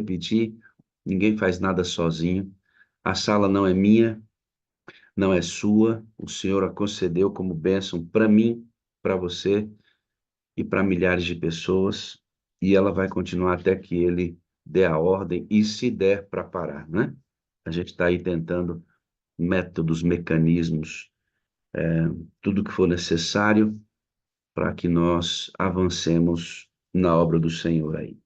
repetir, ninguém faz nada sozinho. A sala não é minha, não é sua. O Senhor a concedeu como bênção para mim, para você e para milhares de pessoas. E ela vai continuar até que Ele dê a ordem e se der para parar, né? A gente está aí tentando métodos, mecanismos, tudo que for necessário para que nós avancemos na obra do Senhor aí.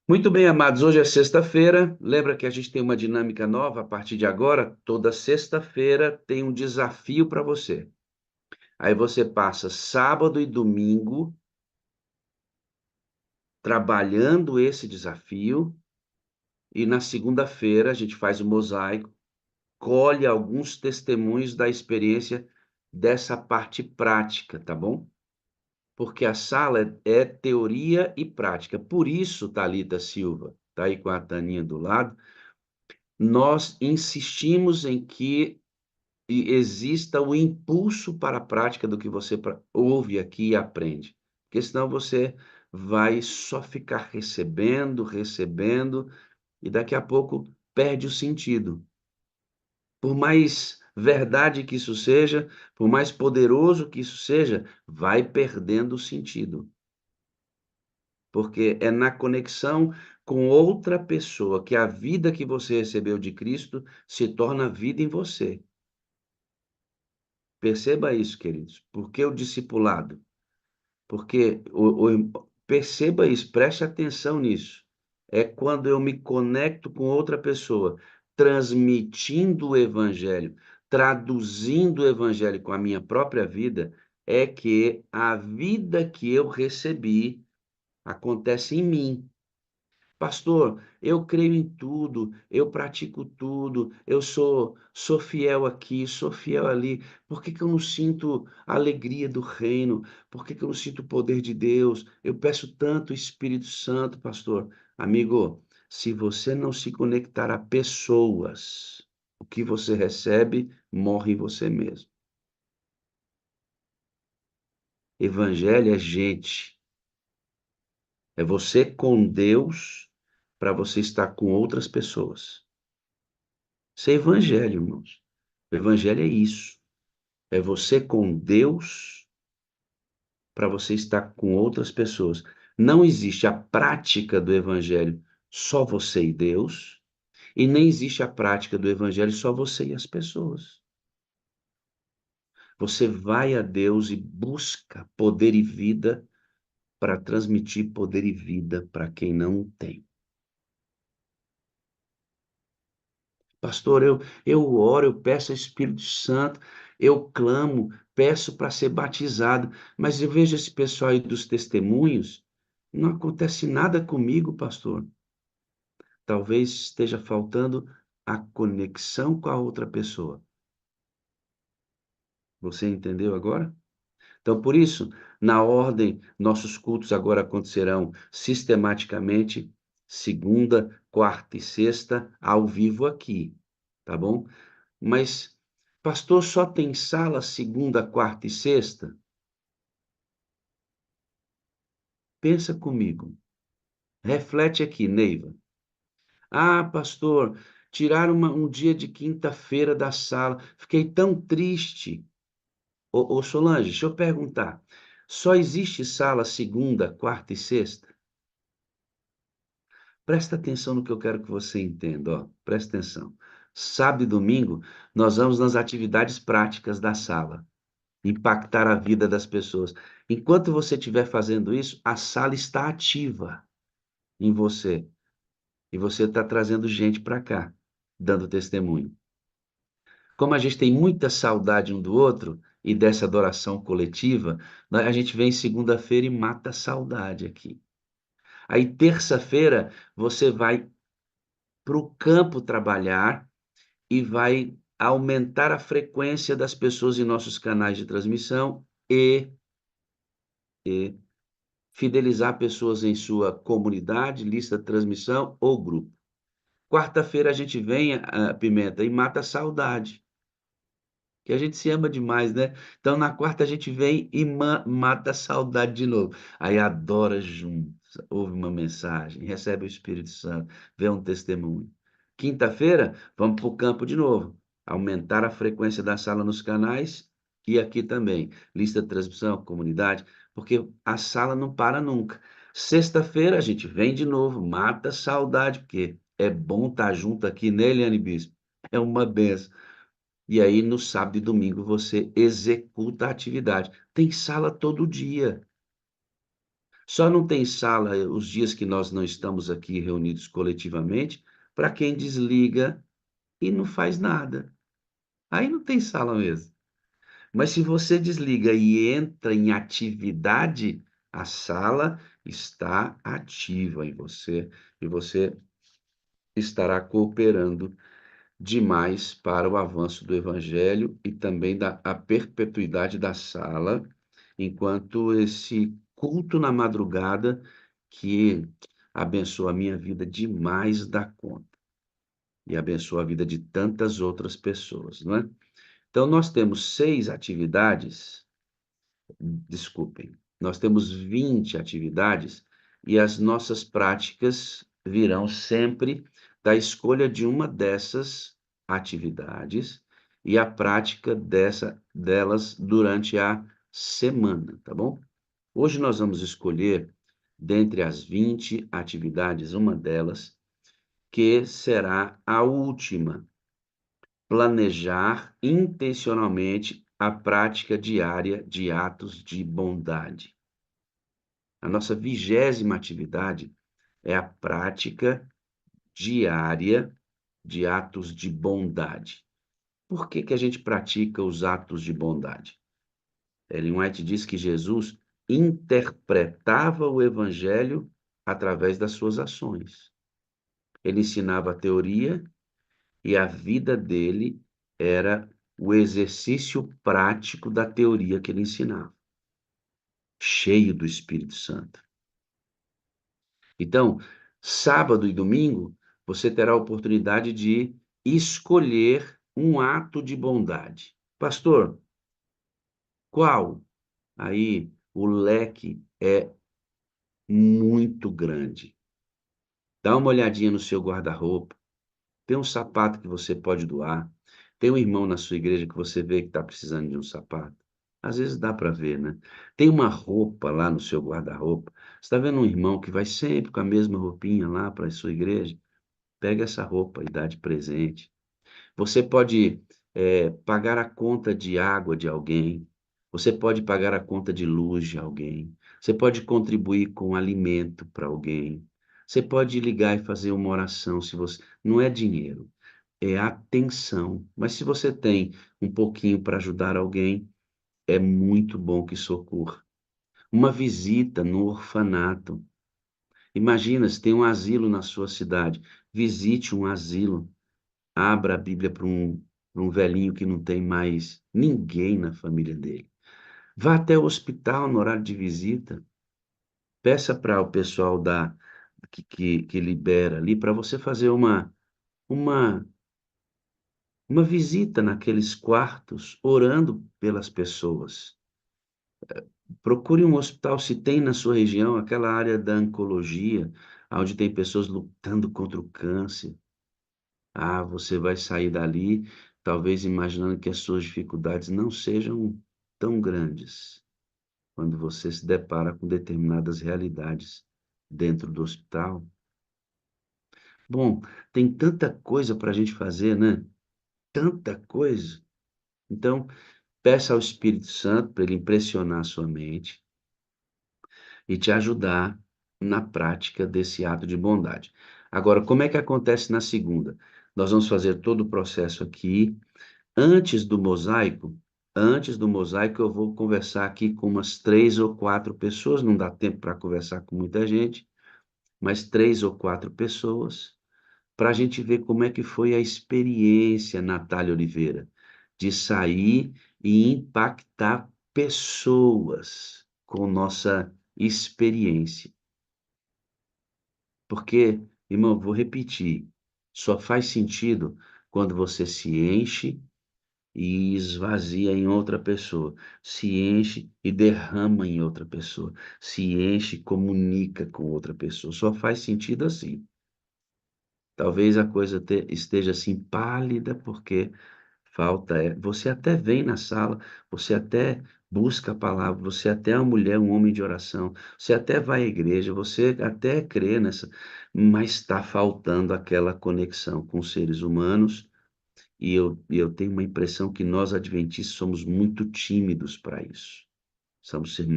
Muito bem, amados, hoje é sexta-feira. Lembra que a gente tem uma dinâmica nova a partir de agora? Toda sexta-feira tem um desafio para você. Aí você passa sábado e domingo trabalhando esse desafio, e na segunda-feira a gente faz o mosaico, colhe alguns testemunhos da experiência dessa parte prática, tá bom? Porque a sala é teoria e prática. Por isso, Thalita Silva, tá aí com a Taninha do lado, nós insistimos em que exista o impulso para a prática do que você ouve aqui e aprende. Porque senão você vai só ficar recebendo, recebendo, e daqui a pouco perde o sentido. Por mais verdade que isso seja, por mais poderoso que isso seja, vai perdendo o sentido. Porque é na conexão com outra pessoa que a vida que você recebeu de Cristo se torna vida em você. Perceba isso, queridos. Por que o discipulado? Porque perceba isso, preste atenção nisso. É quando eu me conecto com outra pessoa, transmitindo o evangelho, traduzindo o evangelho com a minha própria vida, é que a vida que eu recebi acontece em mim. Pastor, eu creio em tudo, eu pratico tudo, eu sou fiel aqui, sou fiel ali. Por que que eu não sinto a alegria do reino? Por que que eu não sinto o poder de Deus? Eu peço tanto o Espírito Santo, pastor. Amigo, se você não se conectar a pessoas, o que você recebe morre em você mesmo. Evangelho é gente, é você com Deus para você estar com outras pessoas. Isso é evangelho, irmãos. O evangelho é isso. É você com Deus para você estar com outras pessoas. Não existe a prática do evangelho só você e Deus, e nem existe a prática do evangelho só você e as pessoas. Você vai a Deus e busca poder e vida para transmitir poder e vida para quem não tem. Pastor, eu oro, eu peço ao Espírito Santo, eu clamo, peço para ser batizado, mas eu vejo esse pessoal aí dos testemunhos, não acontece nada comigo, pastor. Talvez esteja faltando a conexão com a outra pessoa. Você entendeu agora? Então, por isso, na ordem, nossos cultos agora acontecerão sistematicamente, segunda, quarta e sexta, ao vivo aqui, tá bom? Mas, pastor, só tem sala segunda, quarta e sexta? Pensa comigo. Reflete aqui, Neiva. Ah, pastor, tiraram um dia de quinta-feira da sala. Fiquei tão triste. Ô, Solange, deixa eu perguntar. Só existe sala segunda, quarta e sexta? Presta atenção no que eu quero que você entenda, ó. Presta atenção. Sábado e domingo, nós vamos nas atividades práticas da sala, impactar a vida das pessoas. Enquanto você estiver fazendo isso, a sala está ativa em você. E você está trazendo gente para cá, dando testemunho. Como a gente tem muita saudade um do outro e dessa adoração coletiva, a gente vem segunda-feira e mata a saudade aqui. Aí, terça-feira, você vai para o campo trabalhar e vai aumentar a frequência das pessoas em nossos canais de transmissão e fidelizar pessoas em sua comunidade, lista de transmissão ou grupo. Quarta-feira a gente vem, Pimenta, e mata a saudade, que a gente se ama demais, né? Então na quarta a gente vem e mata a saudade de novo. Aí adora junto. ouve uma mensagem, recebe o Espírito Santo, vê um testemunho. Quinta-feira, vamos para o campo de novo. Aumentar a frequência da sala nos canais e aqui também. Lista de transmissão, comunidade, porque a sala não para nunca. Sexta-feira a gente vem de novo, mata a saudade, porque é bom estar junto aqui, né, Eliane Bispo? É uma benção. E aí, no sábado e domingo, você executa a atividade. Tem sala todo dia. Só não tem sala os dias que nós não estamos aqui reunidos coletivamente, para quem desliga e não faz nada. Aí não tem sala mesmo. Mas se você desliga e entra em atividade, a sala está ativa em você e você estará cooperando demais para o avanço do evangelho e também da a perpetuidade da sala, enquanto esse culto na madrugada que abençoa a minha vida demais da conta e abençoa a vida de tantas outras pessoas, não é? Então nós temos 6 atividades, desculpem, nós temos 20 atividades e as nossas práticas virão sempre da escolha de uma dessas atividades e a prática delas durante a semana, tá bom? Hoje nós vamos escolher, dentre as 20 atividades, uma delas, que será a última: planejar intencionalmente a prática diária de atos de bondade. A nossa 20ª atividade é a prática diária de atos de bondade. Por que que a gente pratica os atos de bondade? Ellen White diz que Jesus interpretava o evangelho através das suas ações. Ele ensinava a teoria e a vida dele era o exercício prático da teoria que ele ensinava, cheio do Espírito Santo. Então, sábado e domingo, você terá a oportunidade de escolher um ato de bondade. Pastor, qual? Aí o leque é muito grande. Dá uma olhadinha no seu guarda-roupa. Tem um sapato que você pode doar. Tem um irmão na sua igreja que você vê que está precisando de um sapato. Às vezes dá para ver, né? Tem uma roupa lá no seu guarda-roupa. Você está vendo um irmão que vai sempre com a mesma roupinha lá para a sua igreja? Pega essa roupa e dá de presente. Você pode, pagar a conta de água de alguém, você pode pagar a conta de luz de alguém, você pode contribuir com alimento para alguém, você pode ligar e fazer uma oração se você não é dinheiro, é atenção. Mas se você tem um pouquinho para ajudar alguém, é muito bom que socorra. Uma visita no orfanato. Imagina, se tem um asilo na sua cidade, visite um asilo. Abra a Bíblia para um velhinho que não tem mais ninguém na família dele. Vá até o hospital no horário de visita. Peça para o pessoal que libera ali para você fazer uma, uma visita naqueles quartos, orando pelas pessoas. Procure um hospital, se tem na sua região, aquela área da oncologia, onde tem pessoas lutando contra o câncer. Ah, você vai sair dali, talvez imaginando que as suas dificuldades não sejam tão grandes, quando você se depara com determinadas realidades dentro do hospital. Bom, tem tanta coisa para a gente fazer, né? Tanta coisa. Então, peça ao Espírito Santo para ele impressionar a sua mente e te ajudar na prática desse ato de bondade. Agora, como é que acontece na segunda? Nós vamos fazer todo o processo aqui. Antes do mosaico, eu vou conversar aqui com umas 3 ou 4 pessoas, não dá tempo para conversar com muita gente, mas 3 ou 4 pessoas, para a gente ver como é que foi a experiência, Natália Oliveira, de sair e impactar pessoas com nossa experiência. Porque, irmão, vou repetir, só faz sentido quando você se enche e esvazia em outra pessoa, se enche e derrama em outra pessoa, se enche e comunica com outra pessoa. Só faz sentido assim. Talvez a coisa esteja assim pálida porque falta é. Você até vem na sala, você até busca a palavra, você até é uma mulher, um homem de oração, você até vai à igreja, você até crê nessa, mas está faltando aquela conexão com os seres humanos. E eu tenho uma impressão que nós adventistas somos muito tímidos para isso. Precisamos ser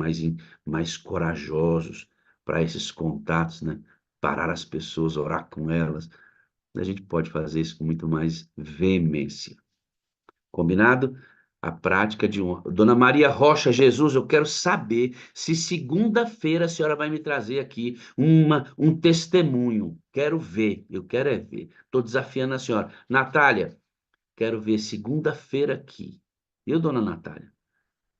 mais corajosos para esses contatos, né? Parar as pessoas, orar com elas. A gente pode fazer isso com muito mais veemência. Combinado? A prática de um. Dona Maria Rocha Jesus, eu quero saber se segunda-feira a senhora vai me trazer aqui um testemunho. Quero ver, eu quero é ver. Estou desafiando a senhora. Natália, quero ver segunda-feira aqui. Eu, dona Natália,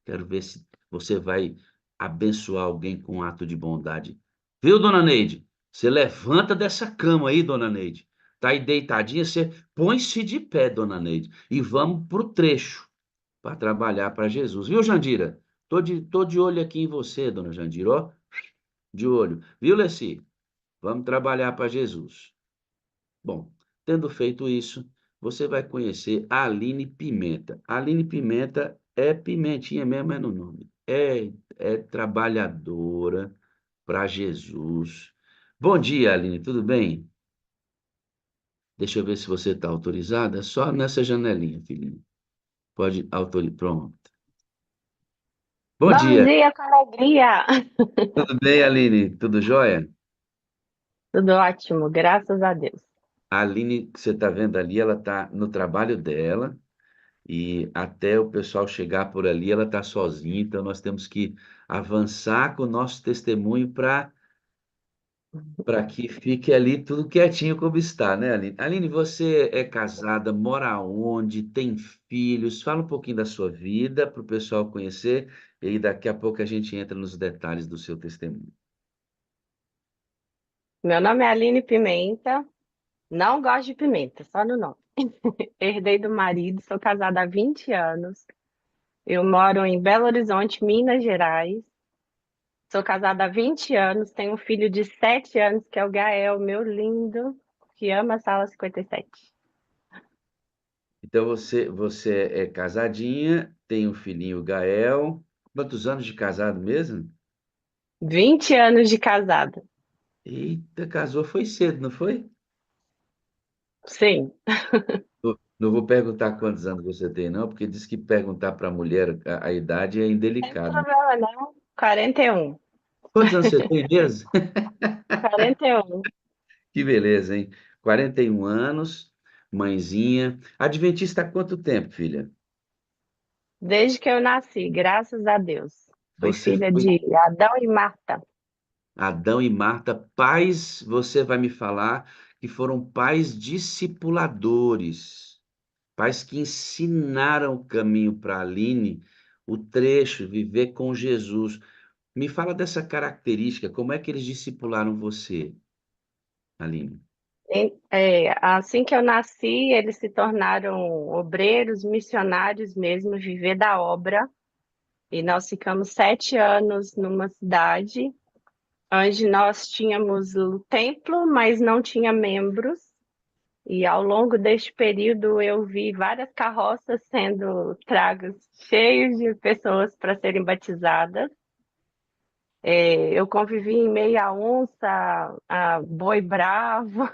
quero ver se você vai abençoar alguém com um ato de bondade. Viu, dona Neide? Você levanta dessa cama aí, dona Neide. Tá aí deitadinha, você põe-se de pé, dona Neide, e vamos pro trecho para trabalhar para Jesus. Viu, Jandira? Tô de olho aqui em você, dona Jandira, ó, de olho. Viu, Leci? Vamos trabalhar para Jesus. Bom, tendo feito isso, você vai conhecer a Aline Pimenta. A Aline Pimenta é pimentinha mesmo, é no nome. É trabalhadora para Jesus. Bom dia, Aline, tudo bem? Deixa eu ver se você está autorizada. É só nessa janelinha, filhinho. Pode autorizar. Pronto. Bom Bom dia. dia, com alegria. Tudo bem, Aline? Tudo jóia? Tudo ótimo, graças a Deus. A Aline, que você está vendo ali, ela está no trabalho dela. E até o pessoal chegar por ali, ela está sozinha, então nós temos que avançar com o nosso testemunho para que fique ali tudo quietinho como está, né, Aline? Aline, você é casada, mora onde, tem filhos? Fala um pouquinho da sua vida para o pessoal conhecer, e aí daqui a pouco a gente entra nos detalhes do seu testemunho. Meu nome é Aline Pimenta, não gosto de pimenta, só no nome. Herdei do marido, sou casada há 20 anos. Eu moro em Belo Horizonte, Minas Gerais. Sou casada há 20 anos, tenho um filho de 7 anos, que é o Gael, meu lindo, que ama a sala 57. Então você é casadinha, tem um filhinho Gael. Quantos anos de casado mesmo? 20 anos de casada. Eita, casou foi cedo, não foi? Sim, Não vou perguntar quantos anos você tem, não, porque diz que perguntar para a mulher a idade é não tem indelicado. problema não. 41. Quantos anos você tem mesmo? 41. Que beleza, hein? 41 anos, mãezinha. Adventista há quanto tempo, filha? Desde que eu nasci, graças a Deus. Fui Você filha foi de Adão e Marta. Adão e Marta, pais, você vai me falar que foram pais discipuladores, pais que ensinaram o caminho para a Aline, o trecho, viver com Jesus. Me fala dessa característica, como é que eles discipularam você, Aline? Assim que eu nasci, eles se tornaram obreiros, missionários mesmo, viver da obra. E nós ficamos 7 anos numa cidade onde nós tínhamos o templo, mas não tinha membros. E ao longo deste período eu vi várias carroças sendo tragas, cheias de pessoas para serem batizadas. Eu convivi em meio a onça, a boi bravo,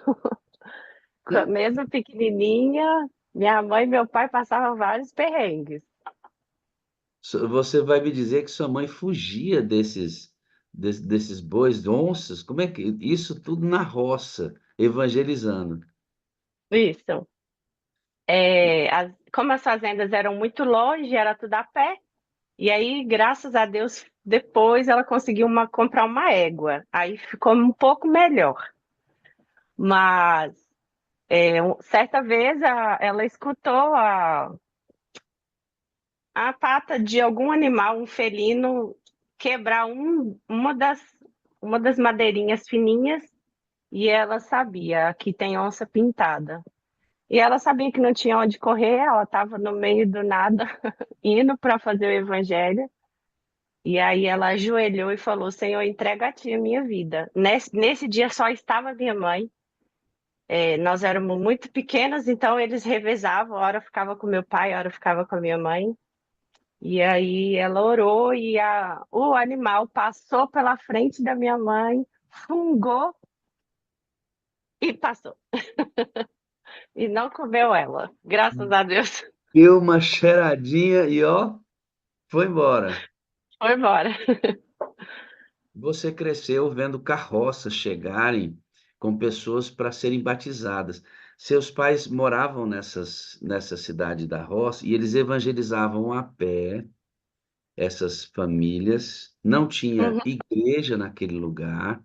mesmo pequenininha, minha mãe e meu pai passavam vários perrengues. Você vai me dizer que sua mãe fugia desses bois, onças? Como é que isso tudo na roça, evangelizando? Isso. Como as fazendas eram muito longe, era tudo a pé. E aí, graças a Deus, depois ela conseguiu comprar uma égua. Aí ficou um pouco melhor. Mas certa vez ela escutou a pata de algum animal, um felino, quebrar uma das madeirinhas fininhas e ela sabia que tem onça pintada. E ela sabia que não tinha onde correr, ela estava no meio do nada, indo para fazer o evangelho. E aí ela ajoelhou e falou: Senhor, entrega a ti a minha vida. Nesse dia só estava minha mãe. Nós éramos muito pequenas, então eles revezavam, a hora ficava com meu pai, a hora ficava com a minha mãe. E aí ela orou e o animal passou pela frente da minha mãe, fungou e passou. E não comeu ela, graças a Deus. Deu uma cheiradinha e ó, foi embora. Foi embora. Você cresceu vendo carroças chegarem com pessoas para serem batizadas. Seus pais moravam nessa cidade da roça e eles evangelizavam a pé essas famílias. Não tinha Uhum. igreja naquele lugar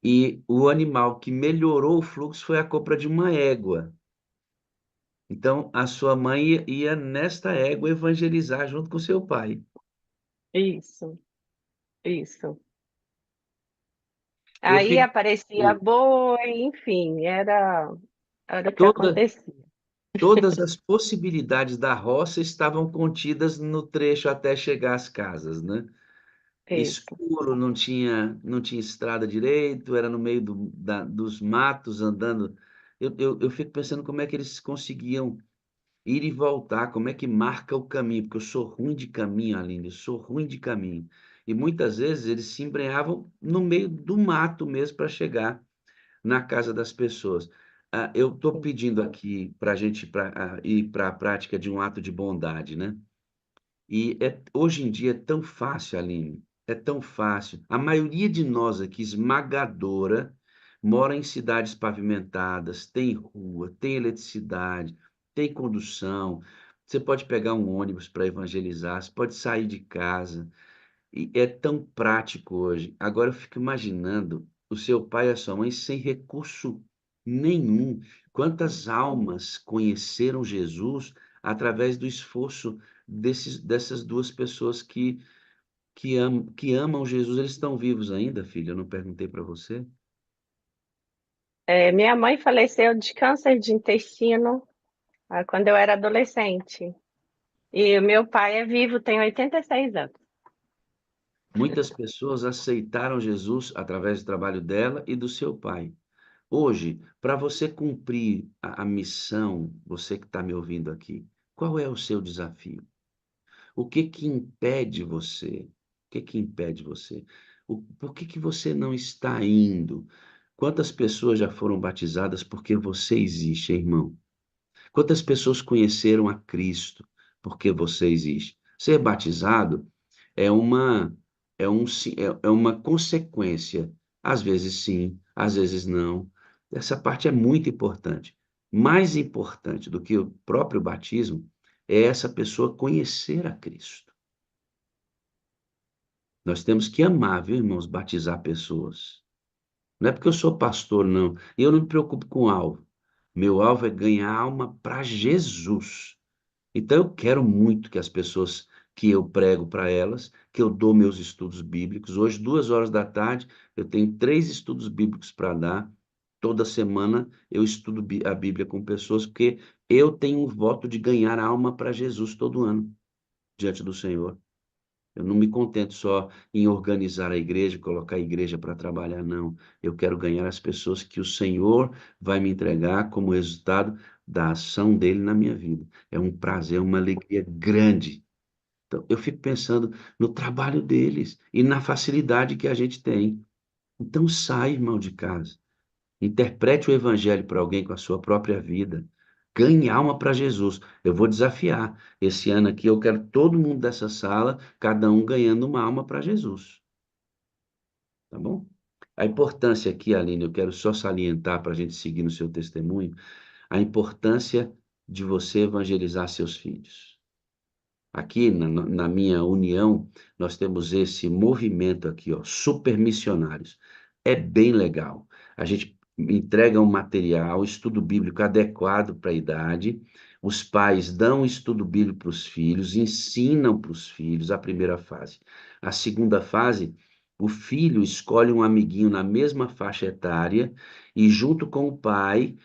e o animal que melhorou o fluxo foi a compra de uma égua. Então, a sua mãe ia nesta égua evangelizar junto com seu pai. Isso, isso. Eu Aí fico aparecia boi, enfim, era o que toda acontecia. Todas as possibilidades da roça estavam contidas no trecho até chegar às casas, né. Isso. Escuro, não tinha estrada direito, era no meio dos matos andando. Eu fico pensando como é que eles conseguiam ir e voltar, como é que marca o caminho, porque eu sou ruim de caminho, Aline, eu sou ruim de caminho. E muitas vezes eles se embrenhavam no meio do mato mesmo para chegar na casa das pessoas. Eu estou Sim. pedindo aqui para a gente ir para a prática de um ato de bondade, né? E hoje em dia é tão fácil, Aline, é tão fácil. A maioria de nós aqui, esmagadora, mora em cidades pavimentadas, tem rua, tem eletricidade, tem condução. Você pode pegar um ônibus para evangelizar, você pode sair de casa. E é tão prático hoje. Agora eu fico imaginando o seu pai e a sua mãe sem recurso nenhum. Quantas almas conheceram Jesus através do esforço dessas duas pessoas que amam Jesus. Eles estão vivos ainda, filho? Eu não perguntei para você. Minha mãe faleceu de câncer de intestino, quando eu era adolescente. E o meu pai é vivo, tem 86 anos. Muitas pessoas aceitaram Jesus através do trabalho dela e do seu pai. Hoje, para você cumprir a missão, você que está me ouvindo aqui, qual é o seu desafio? O que que impede você? O que que impede você? Por que que você não está indo? Quantas pessoas já foram batizadas porque você existe, irmão? Quantas pessoas conheceram a Cristo porque você existe? Ser batizado é uma é uma consequência. Às vezes sim, às vezes não. Essa parte é muito importante. Mais importante do que o próprio batismo é essa pessoa conhecer a Cristo. Nós temos que amar, viu, irmãos, batizar pessoas. Não é porque eu sou pastor, não. E eu não me preocupo com o alvo. Meu alvo é ganhar alma para Jesus. Então eu quero muito que as pessoas que eu prego para elas, que eu dou meus estudos bíblicos. Hoje, 2 horas da tarde, eu tenho 3 estudos bíblicos para dar. Toda semana eu estudo a Bíblia com pessoas, porque eu tenho um voto de ganhar alma para Jesus todo ano, diante do Senhor. Eu não me contento só em organizar a igreja, colocar a igreja para trabalhar, não. Eu quero ganhar as pessoas que o Senhor vai me entregar como resultado da ação dele na minha vida. É um prazer, uma alegria grande. Então, eu fico pensando no trabalho deles e na facilidade que a gente tem. Então, sai, irmão de casa. Interprete o evangelho para alguém com a sua própria vida. Ganhe alma para Jesus. Eu vou desafiar. Esse ano aqui eu quero todo mundo dessa sala, cada um ganhando uma alma para Jesus. Tá bom? A importância aqui, Aline, eu quero só salientar para a gente seguir no seu testemunho, a importância de você evangelizar seus filhos. Aqui na minha união, nós temos esse movimento aqui, ó, super missionários. É bem legal. A gente entrega um material, estudo bíblico adequado para a idade. Os pais dão estudo bíblico para os filhos, ensinam para os filhos a primeira fase. A segunda fase, o filho escolhe um amiguinho na mesma faixa etária e, junto com o pai,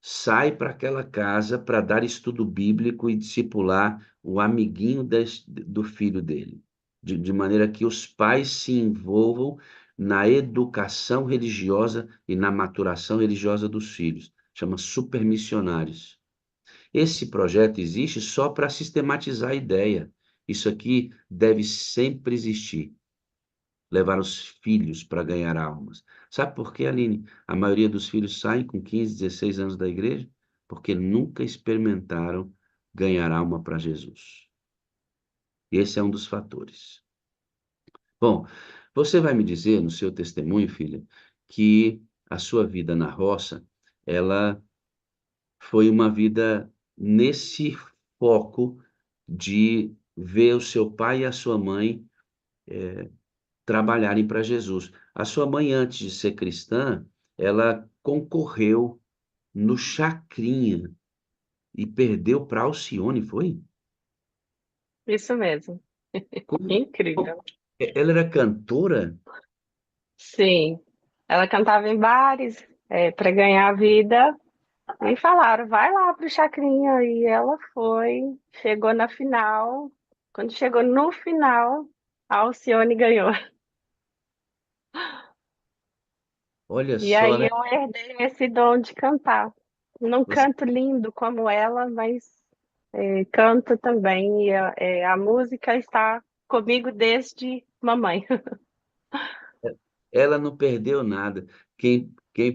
sai para aquela casa para dar estudo bíblico e discipular o amiguinho do filho dele, de maneira que os pais se envolvam na educação religiosa e na maturação religiosa dos filhos. Chama supermissionários. Esse projeto existe só para sistematizar a ideia. Isso aqui deve sempre existir. Levar os filhos para ganhar almas. Sabe por quê, Aline? A maioria dos filhos saem com 15, 16 anos da igreja porque nunca experimentaram ganhar alma para Jesus. Esse é um dos fatores. Bom, você vai me dizer no seu testemunho, filha, que a sua vida na roça, ela foi uma vida nesse foco de ver o seu pai e a sua mãe trabalharem para Jesus. A sua mãe, antes de ser cristã, ela concorreu no Chacrinha e perdeu para Alcione, foi? Isso mesmo. Como- Incrível. Ela era cantora? Sim, ela cantava em bares, para ganhar vida, e falaram, vai lá pro Chacrinha, e ela foi, chegou na final, quando chegou no final, a Alcione ganhou. Olha E só, aí né? eu herdei esse dom de cantar. Não Você- canto lindo como ela, mas canto também, e a música está comigo desde mamãe. Ela não perdeu nada. Quem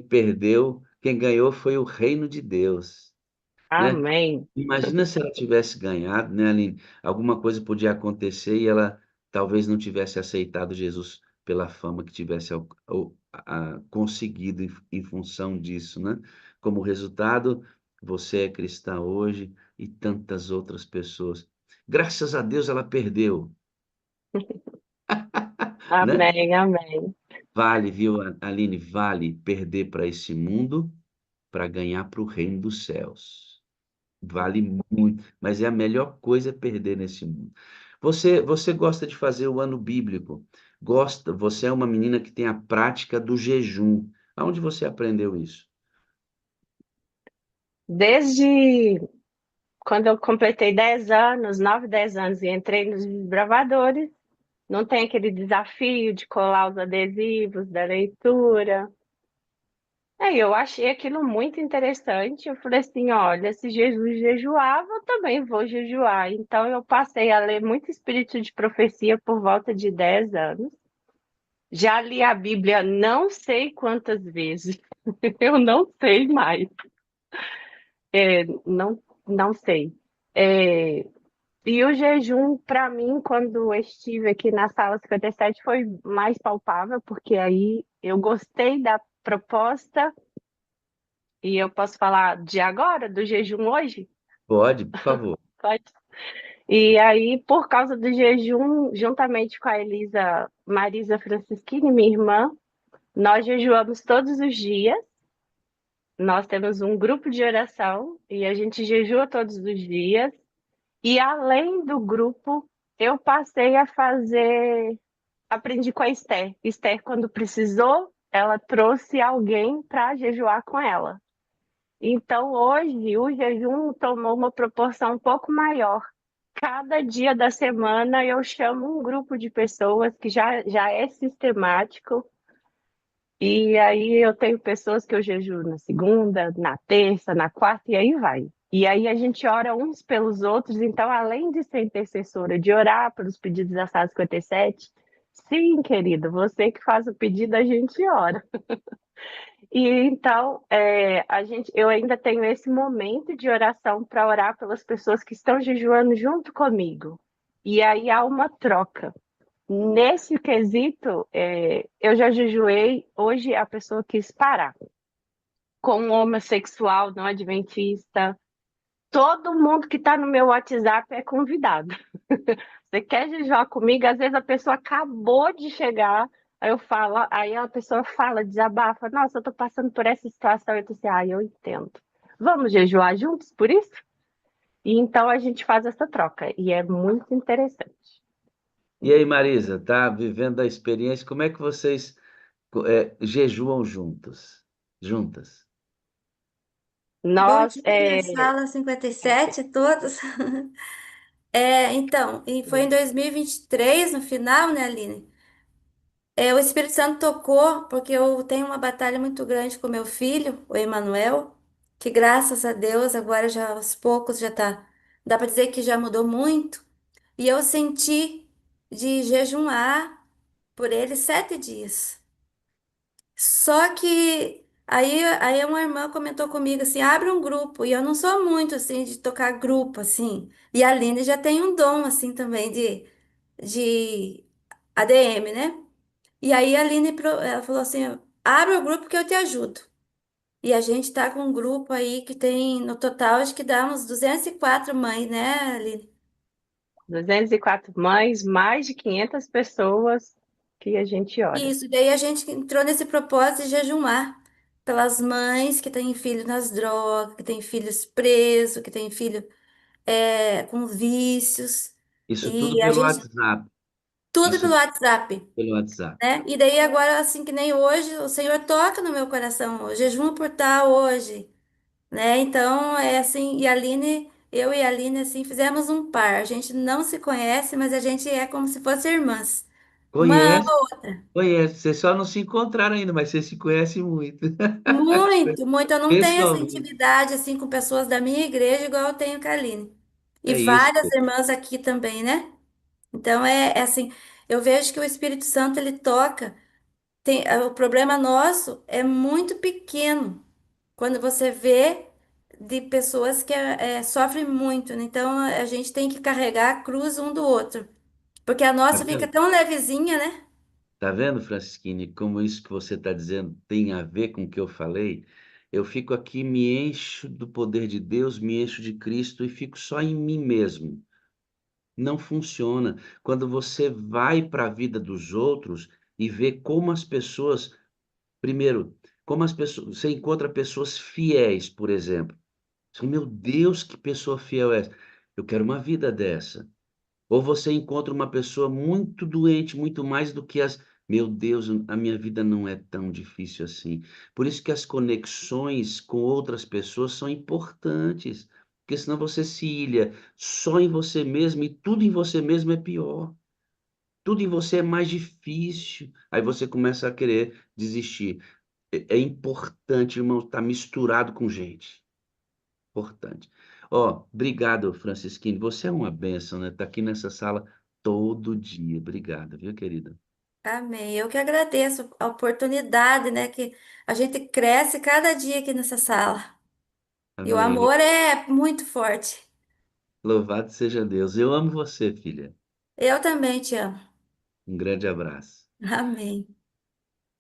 perdeu, quem ganhou foi o reino de Deus, né? Amém. Imagina se ela tivesse ganhado, né, Aline? Alguma coisa podia acontecer e ela talvez não tivesse aceitado Jesus pela fama que tivesse conseguido em função disso, né? Como resultado, você é cristã hoje e tantas outras pessoas. Graças a Deus ela perdeu, né? Amém, amém. Vale, viu, Aline? Vale perder para esse mundo para ganhar para o reino dos céus. Vale muito, mas é a melhor coisa perder nesse mundo. Você gosta de fazer o ano bíblico? Gosta? Você é uma menina que tem a prática do jejum. Aonde você aprendeu isso? Desde quando eu completei 10 anos, 9, 10 anos, e entrei nos desbravadores, não tem aquele desafio de colar os adesivos da leitura. Aí eu achei aquilo muito interessante. Eu falei assim: olha, se Jesus jejuava, eu também vou jejuar. Então eu passei a ler muito Espírito de Profecia por volta de 10 anos. Já li a Bíblia não sei quantas vezes, eu não sei mais. Não, não sei. É, e o jejum, para mim, quando eu estive aqui na sala 57, foi mais palpável, porque aí eu gostei da proposta. E eu posso falar de agora, do jejum hoje? Pode, por favor. Pode. E aí, por causa do jejum, juntamente com a Elisa Marisa Francisquini, minha irmã, nós jejuamos todos os dias. Nós temos um grupo de oração e a gente jejua todos os dias. E além do grupo, eu passei a fazer. Aprendi com a Esther. Esther, quando precisou, ela trouxe alguém para jejuar com ela. Então, hoje, o jejum tomou uma proporção um pouco maior. Cada dia da semana eu chamo um grupo de pessoas que já é sistemático, e aí eu tenho pessoas que eu jejuo na segunda, na terça, na quarta, e aí vai. E aí a gente ora uns pelos outros, então, além de ser intercessora, de orar pelos pedidos da Sala 57, sim, querido, você que faz o pedido, a gente ora. E então, eu ainda tenho esse momento de oração para orar pelas pessoas que estão jejuando junto comigo. E aí há uma troca. Nesse quesito, eu já jejuei, hoje a pessoa quis parar. Com um homossexual não adventista, todo mundo que está no meu WhatsApp é convidado. Você quer jejuar comigo? Às vezes a pessoa acabou de chegar, aí a pessoa fala, desabafa, nossa, eu estou passando por essa situação, eu tô assim, eu entendo. Vamos jejuar juntos por isso? E então a gente faz essa troca, e é muito interessante. E aí, Marisa, tá vivendo a experiência? Como é que vocês jejuam juntos? Juntas? Bom Nós, dia, sala 57, todos. Então, e foi em 2023, no final, né, Aline? O Espírito Santo tocou, porque eu tenho uma batalha muito grande com meu filho, o Emanuel, que graças a Deus, agora já aos poucos já tá, dá para dizer que já mudou muito. E eu senti de jejuar por ele 7 dias. Só que aí uma irmã comentou comigo assim, abre um grupo. E eu não sou muito assim de tocar grupo assim. E a Aline já tem um dom assim também de ADM, né? E aí a Aline ela falou assim, abre o grupo que eu te ajudo. E a gente tá com um grupo aí que tem, no total, acho que dá uns 204 mães, né, Aline? 204 mães, mais de 500 pessoas que a gente ora. Isso, daí a gente entrou nesse propósito de jejuar pelas mães que têm filho nas drogas, que têm filhos presos, que têm filho com vícios, Isso tudo e a pelo gente, WhatsApp. tudo Isso pelo WhatsApp, pelo WhatsApp. né? E daí agora, assim que nem hoje, o Senhor toca no meu coração, o jejum por tal hoje, né? Então, é assim, e a Aline, eu e a Aline, assim, fizemos um par, a gente não se conhece, mas a gente é como se fossem irmãs. Uma ama Conhece, a outra. conhece. Vocês só não se encontraram ainda, mas vocês se conhecem muito. Muito, muito. Eu não tenho essa Pessoalmente. intimidade assim com pessoas da minha igreja igual eu tenho com a Aline. E É isso, várias querido. irmãs aqui também, né? Então é assim, eu vejo que o Espírito Santo ele toca. O problema nosso é muito pequeno quando você vê de pessoas que sofrem muito, né? Então a gente tem que carregar a cruz um do outro, porque a Tá nossa fica vendo? tão levezinha, né? Tá vendo, Francisquini, como isso que você está dizendo tem a ver com o que eu falei? Eu fico aqui, me encho do poder de Deus, me encho de Cristo e fico só em mim mesmo. Não funciona. Quando você vai para a vida dos outros e vê como as pessoas, primeiro, como as pessoas, você encontra pessoas fiéis, por exemplo. Você fala, meu Deus, que pessoa fiel é essa? Eu quero uma vida dessa. Ou você encontra uma pessoa muito doente, muito mais do que as. Meu Deus, a minha vida não é tão difícil assim. Por isso que as conexões com outras pessoas são importantes, porque senão você se ilha só em você mesmo e tudo em você mesmo é pior. Tudo em você é mais difícil. Aí você começa a querer desistir. É importante, irmão, estar misturado com gente. Importante. Ó, obrigado, Francisquinho. Você é uma bênção, né? Tá aqui nessa sala todo dia. Obrigado, viu, querida? Amém. Eu que agradeço a oportunidade, né? Que a gente cresce cada dia aqui nessa sala. E o Amém. amor é muito forte. Louvado seja Deus. Eu amo você, filha. Eu também te amo. Um grande abraço. Amém.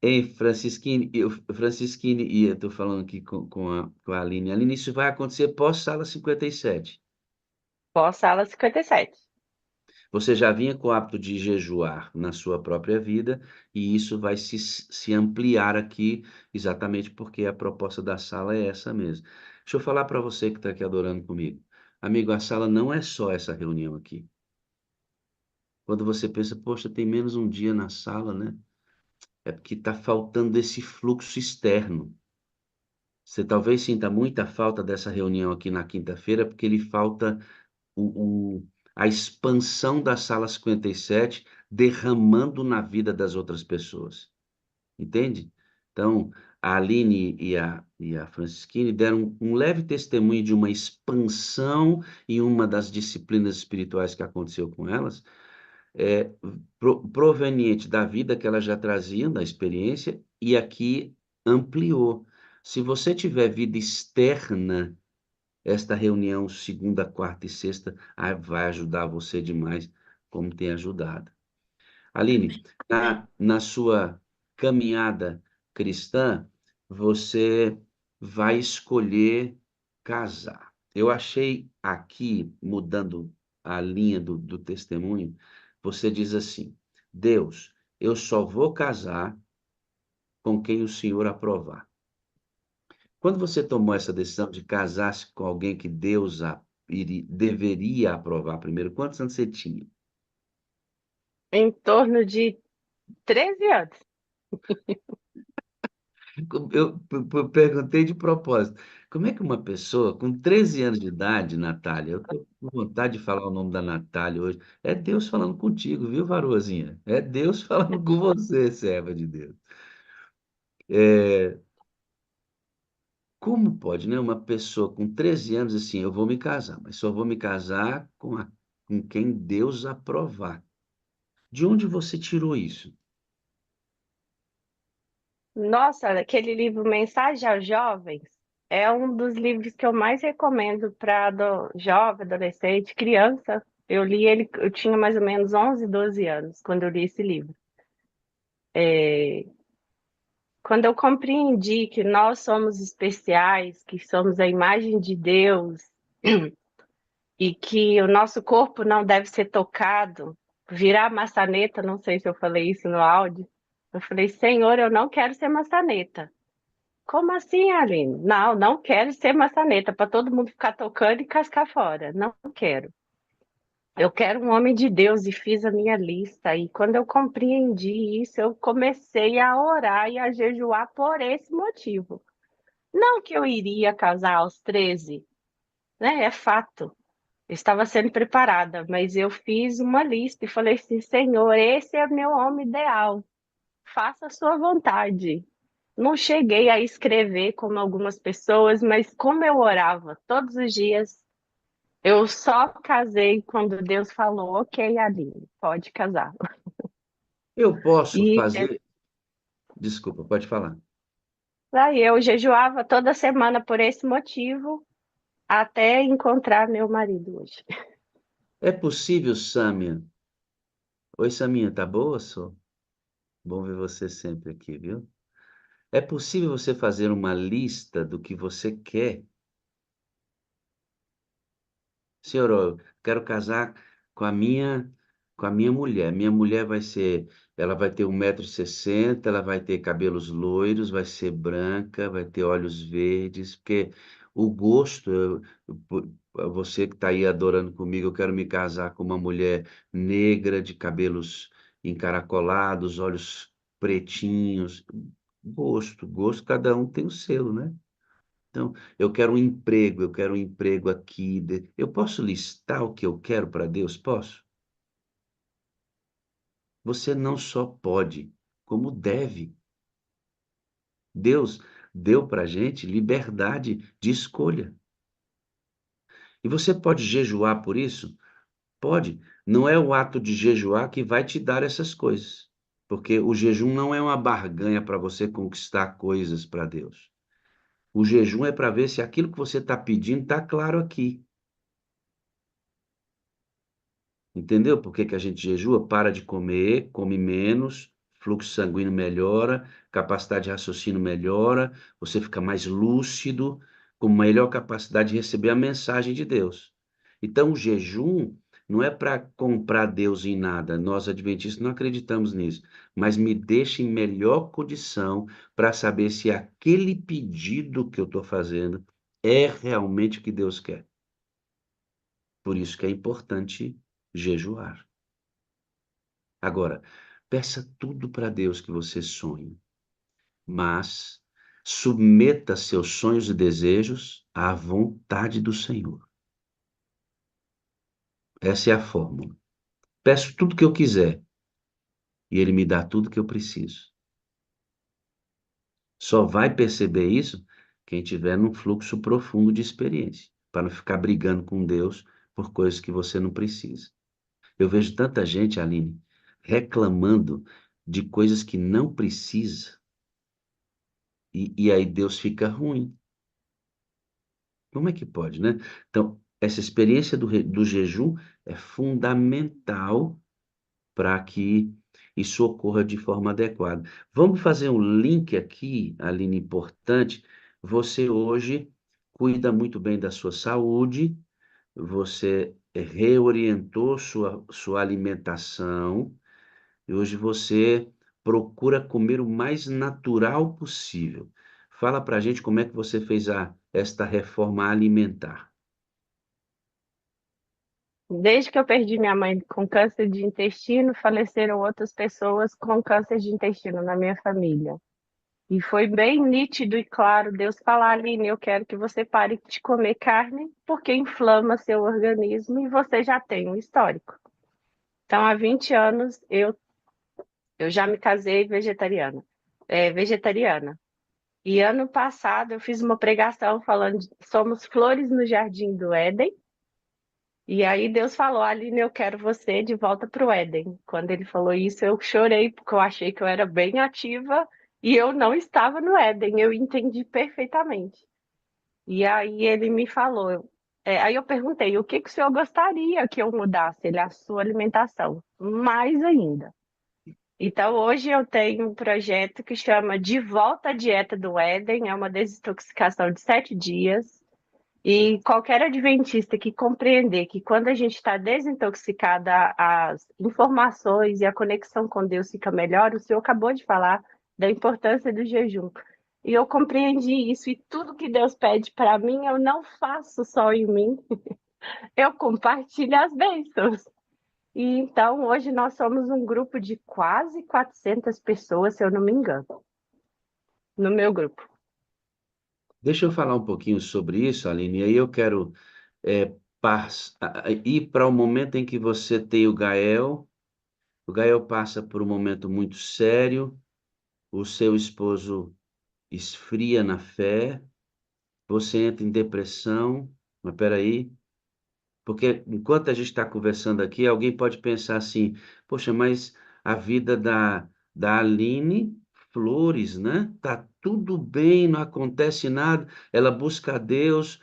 Ei, Francisquini, e eu tô falando aqui com a Aline. Aline, isso vai acontecer pós-sala 57. Pós-sala 57. Você já vinha com o hábito de jejuar na sua própria vida, e isso vai se ampliar aqui, exatamente porque a proposta da sala é essa mesmo. Deixa eu falar para você que está aqui adorando comigo. Amigo, a sala não é só essa reunião aqui. Quando você pensa, poxa, tem menos um dia na sala, né? É porque está faltando esse fluxo externo. Você talvez sinta muita falta dessa reunião aqui na quinta-feira, porque ele falta a expansão da sala 57 derramando na vida das outras pessoas, entende? Então, a Aline e a Francisquine deram um leve testemunho de uma expansão em uma das disciplinas espirituais que aconteceu com elas, é, proveniente da vida que elas já traziam, da experiência, e aqui ampliou. Se você tiver vida externa, esta reunião, segunda, quarta e sexta, vai ajudar você demais, como tem ajudado. Aline, na sua caminhada cristã, você vai escolher casar. Eu achei aqui, mudando a linha do testemunho, você diz assim: Deus, eu só vou casar com quem o Senhor aprovar. Quando você tomou essa decisão de casar-se com alguém que Deus deveria aprovar primeiro, quantos anos você tinha? Em torno de 13 anos. Eu perguntei de propósito, como é que uma pessoa com 13 anos de idade, Natália, eu estou com vontade de falar o nome da Natália hoje, é Deus falando contigo, viu, varoazinha? É Deus falando com você, serva de Deus. É, como pode, né, uma pessoa com 13 anos assim, eu vou me casar, mas só vou me casar com quem Deus aprovar. De onde você tirou isso? Nossa, aquele livro Mensagem aos Jovens é um dos livros que eu mais recomendo para jovem, adolescente, criança. Eu li ele, eu tinha mais ou menos 11, 12 anos quando eu li esse livro. É, quando eu compreendi que nós somos especiais, que somos a imagem de Deus e que o nosso corpo não deve ser tocado, virar maçaneta, não sei se eu falei isso no áudio. Eu falei, Senhor, eu não quero ser maçaneta. Como assim, Aline? Não, não quero ser maçaneta para todo mundo ficar tocando e cascar fora. Não quero. Eu quero um homem de Deus e fiz a minha lista. E quando eu compreendi isso, eu comecei a orar e a jejuar por esse motivo. Não que eu iria casar aos 13, né? É fato. Eu estava sendo preparada, mas eu fiz uma lista e falei assim: Senhor, esse é meu homem ideal. Faça a sua vontade. Não cheguei a escrever como algumas pessoas, mas como eu orava todos os dias, eu só casei quando Deus falou: Ok, Aline, pode casar. Eu posso E fazer. Desculpa, pode falar. aí eu jejuava toda semana por esse motivo, até encontrar meu marido hoje. É possível, Sâmia? Oi, Saminha, tá boa, só? Bom ver você sempre aqui, viu? É possível você fazer uma lista do que você quer? Senhor, ó, eu quero casar com a minha com a minha mulher. Minha mulher ela vai ter 1,60 m, ela vai ter cabelos loiros, vai ser branca, vai ter olhos verdes, porque o gosto, você que está aí adorando comigo, eu quero me casar com uma mulher negra, de cabelos encaracolados, olhos pretinhos. Gosto, cada um tem o seu, né? Então, eu quero um emprego aqui. Eu posso listar o que eu quero para Deus? Posso? Você não só pode, como deve. Deus deu para a gente liberdade de escolha. E você pode jejuar por isso? Pode. Não é o ato de jejuar que vai te dar essas coisas. Porque o jejum não é uma barganha para você conquistar coisas para Deus. O jejum é para ver se aquilo que você está pedindo está claro aqui. Entendeu por que que a gente jejua? Para de comer, come menos, fluxo sanguíneo melhora, capacidade de raciocínio melhora, você fica mais lúcido, com melhor capacidade de receber a mensagem de Deus. Então, o jejum não é para comprar Deus em nada, nós adventistas não acreditamos nisso, mas me deixa em melhor condição para saber se aquele pedido que eu estou fazendo é realmente o que Deus quer. Por isso que é importante jejuar. Agora, peça tudo para Deus que você sonhe, mas submeta seus sonhos e desejos à vontade do Senhor. Essa é a fórmula. Peço tudo que eu quiser e Ele me dá tudo que eu preciso. Só vai perceber isso quem tiver num fluxo profundo de experiência, para não ficar brigando com Deus por coisas que você não precisa. Eu vejo tanta gente, Aline, reclamando de coisas que não precisa, e aí Deus fica ruim. Como é que pode, né? Então, essa experiência do jejum é fundamental para que isso ocorra de forma adequada. Vamos fazer um link aqui, Aline, importante. Você hoje cuida muito bem da sua saúde, você reorientou sua alimentação, e hoje você procura comer o mais natural possível. Fala para a gente como é que você fez esta reforma alimentar. Desde que eu perdi minha mãe com câncer de intestino, faleceram outras pessoas com câncer de intestino na minha família. E foi bem nítido e claro Deus falar: Aline, eu quero que você pare de comer carne, porque inflama seu organismo e você já tem um histórico. Então, há 20 anos eu já me casei vegetariana. E ano passado eu fiz uma pregação falando somos flores no jardim do Éden. E aí Deus falou: Aline, eu quero você de volta para o Éden. Quando ele falou isso, eu chorei, porque eu achei que eu era bem ativa e eu não estava no Éden. Eu entendi perfeitamente. E aí ele me falou, aí eu perguntei, o que que o senhor gostaria que eu mudasse? Ele, a sua alimentação, mais ainda. Então hoje eu tenho um projeto que chama De Volta à Dieta do Éden, é uma desintoxicação de 7 dias. E qualquer adventista que compreender que quando a gente está desintoxicada, as informações e a conexão com Deus fica melhor, o senhor acabou de falar da importância do jejum. E eu compreendi isso, e tudo que Deus pede para mim, eu não faço só em mim, eu compartilho as bênçãos. E então, hoje nós somos um grupo de quase 400 pessoas, se eu não me engano, no meu grupo. Deixa eu falar um pouquinho sobre isso, Aline, e aí eu quero ir para o momento em que você tem o Gael. O Gael passa por um momento muito sério, o seu esposo esfria na fé, você entra em depressão, mas espera aí, porque enquanto a gente está conversando aqui, alguém pode pensar assim, poxa, mas a vida da Aline Flores, né? Tá tudo bem, não acontece nada, ela busca a Deus,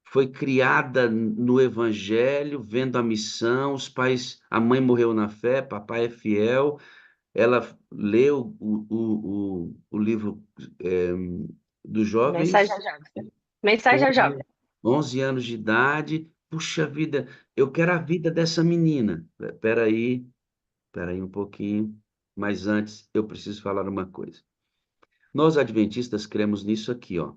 foi criada no Evangelho, vendo a missão, os pais, a mãe morreu na fé, papai é fiel, ela leu o livro dos Mensagem jovens, a jovem. Mensagem a 11, jovem. 11 anos de idade. Puxa vida, eu quero a vida dessa menina. Espera aí um pouquinho, mas antes eu preciso falar uma coisa. Nós adventistas cremos nisso aqui, ó.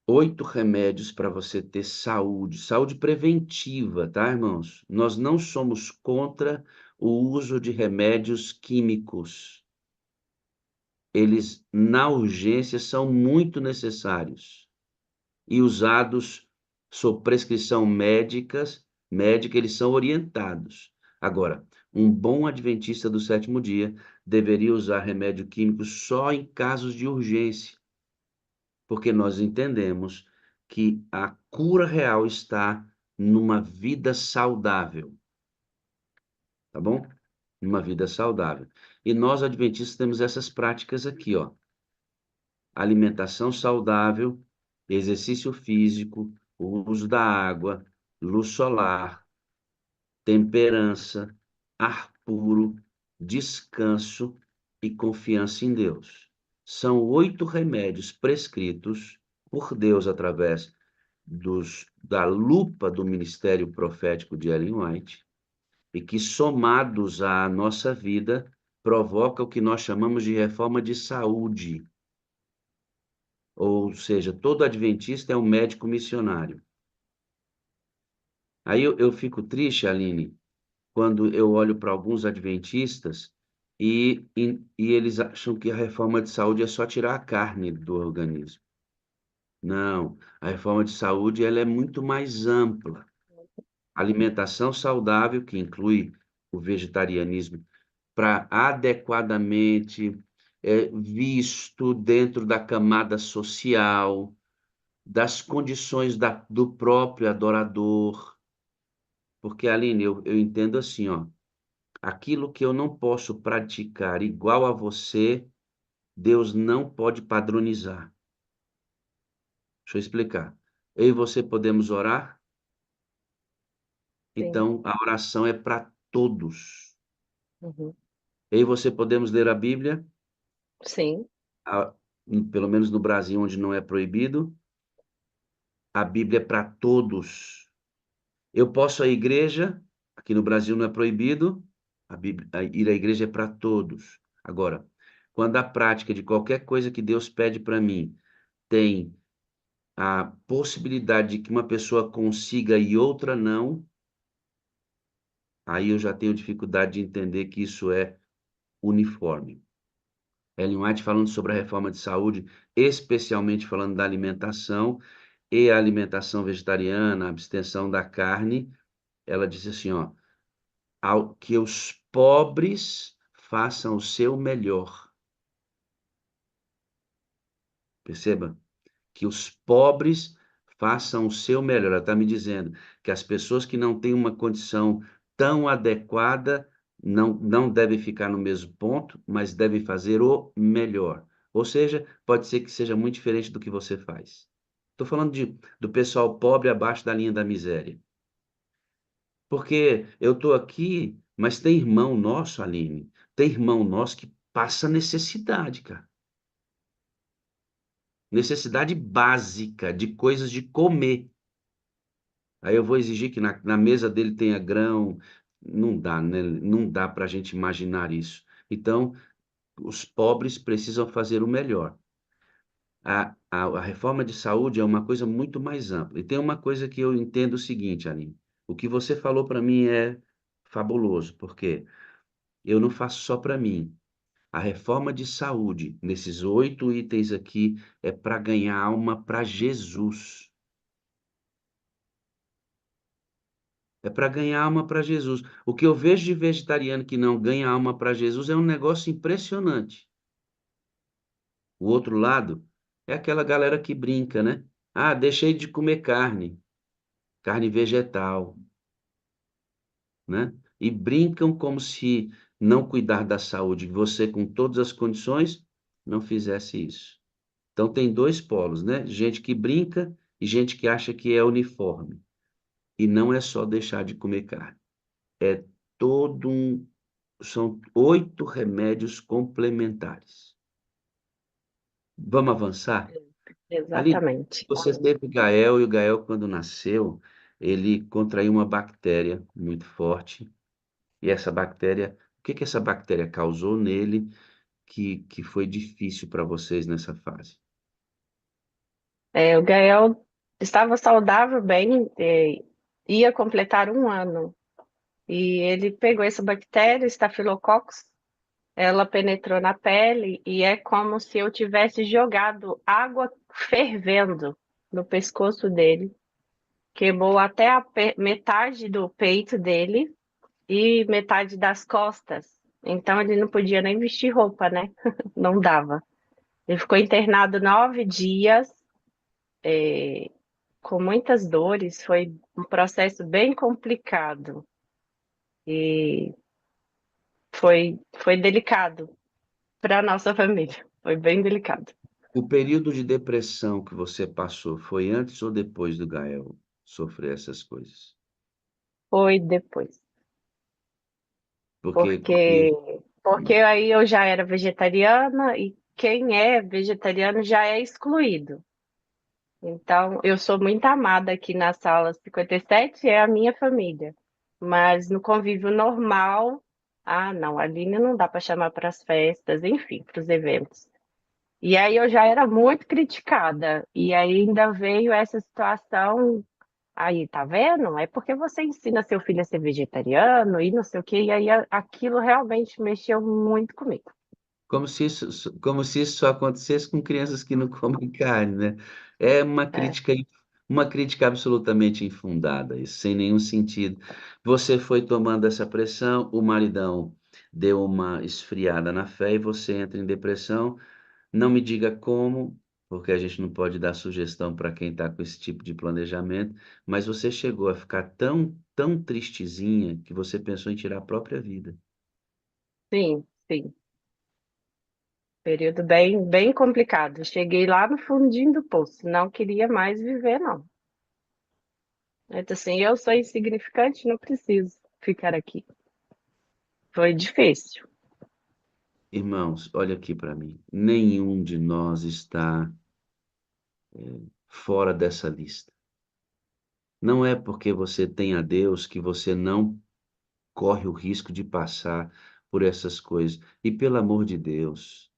8 remédios para você ter saúde, saúde preventiva, tá, irmãos? Nós não somos contra o uso de remédios químicos. Eles, na urgência, são muito necessários e usados sob prescrição médica, eles são orientados. Agora, um bom adventista do sétimo dia deveria usar remédio químico só em casos de urgência, porque nós entendemos que a cura real está numa vida saudável, tá bom? Numa vida saudável. E nós adventistas temos essas práticas aqui, ó. Alimentação saudável, exercício físico, o uso da água, luz solar, temperança, ar puro, descanso e confiança em Deus. São 8 remédios prescritos por Deus através da lupa do ministério profético de Ellen White e que, somados à nossa vida, provoca o que nós chamamos de reforma de saúde. Ou seja, todo adventista é um médico missionário. Aí eu fico triste, Aline, quando eu olho para alguns adventistas e eles acham que a reforma de saúde é só tirar a carne do organismo. Não, a reforma de saúde ela é muito mais ampla. Alimentação saudável, que inclui o vegetarianismo, para adequadamente visto dentro da camada social, das condições do próprio adorador. Porque, Aline, eu entendo assim, ó, aquilo que eu não posso praticar igual a você, Deus não pode padronizar. Deixa eu explicar. Eu e você podemos orar, Sim. então a oração é para todos. Uhum. Eu e você podemos ler a Bíblia, Sim. a- pelo menos no Brasil, onde não é proibido, a Bíblia é para todos. Eu posso ir à igreja, aqui no Brasil não é proibido, ir à igreja é para todos. Agora, quando a prática de qualquer coisa que Deus pede para mim tem a possibilidade de que uma pessoa consiga e outra não, aí eu já tenho dificuldade de entender que isso é uniforme. Ellen White falando sobre a reforma de saúde, especialmente falando da alimentação e a alimentação vegetariana, a abstenção da carne, ela disse assim, ó, que os pobres façam o seu melhor. Perceba? Que os pobres façam o seu melhor. Ela está me dizendo que as pessoas que não têm uma condição tão adequada não devem ficar no mesmo ponto, mas devem fazer o melhor. Ou seja, pode ser que seja muito diferente do que você faz. Estou falando do pessoal pobre abaixo da linha da miséria. Porque eu estou aqui, mas tem irmão nosso, Aline, tem irmão nosso que passa necessidade, cara. Necessidade básica de coisas de comer. Aí eu vou exigir que na mesa dele tenha grão. Não dá, né? Não dá para a gente imaginar isso. Então, os pobres precisam fazer o melhor. A reforma de saúde é uma coisa muito mais ampla. E tem uma coisa que eu entendo o seguinte, Aline. O que você falou para mim é fabuloso, porque eu não faço só para mim. A reforma de saúde, nesses 8 itens aqui, é para ganhar alma para Jesus. É para ganhar alma para Jesus. O que eu vejo de vegetariano que não ganha alma para Jesus é um negócio impressionante. O outro lado é aquela galera que brinca, né? Ah, deixei de comer carne, carne vegetal, né? E brincam como se não cuidar da saúde, você com todas as condições, não fizesse isso. Então tem dois polos, né? Gente que brinca e gente que acha que é uniforme. E não é só deixar de comer carne. É todo um São 8 remédios complementares. Vamos avançar? Ali, Exatamente. você teve Gael, e o Gael, quando nasceu, ele contraiu uma bactéria muito forte. E essa bactéria, o que que essa bactéria causou nele que foi difícil para vocês nessa fase? O Gael estava saudável, bem, ia completar 1 ano. E ele pegou essa bactéria, Staphylococcus, ela penetrou na pele e é como se eu tivesse jogado água fervendo no pescoço dele. Queimou até a metade do peito dele e metade das costas. Então ele não podia nem vestir roupa, né? Não dava. Ele ficou internado 9 dias, com muitas dores. Foi um processo bem complicado e foi delicado para a nossa família. Foi bem delicado. O período de depressão que você passou foi antes ou depois do Gael sofrer essas coisas? Foi depois. Porque, Porque, porque aí eu já era vegetariana e quem é vegetariano já é excluído. Então, eu sou muito amada aqui na sala 57, é a minha família. Mas no convívio normal, ah, não, a Aline não dá para chamar para as festas, enfim, para os eventos. E aí eu já era muito criticada. E aí ainda veio essa situação. Aí, tá vendo? É porque você ensina seu filho a ser vegetariano e não sei o quê. E aí aquilo realmente mexeu muito comigo. como se isso só acontecesse com crianças que não comem carne, né? É É, uma crítica absolutamente infundada, isso, sem nenhum sentido. Você foi tomando essa pressão, o maridão deu uma esfriada na fé e você entra em depressão. Não me diga como, porque a gente não pode dar sugestão para quem está com esse tipo de planejamento, mas você chegou a ficar tão, tão tristezinha que você pensou em tirar a própria vida. sim, sim. Período bem, bem complicado. Cheguei lá no fundinho do poço. Não queria mais viver, não. Então, assim, eu sou insignificante, não preciso ficar aqui. Foi difícil. Irmãos, olha aqui para mim. Nenhum de nós está fora dessa lista. Não é porque você tem a Deus que você não corre o risco de passar por essas coisas. E pelo amor de Deus,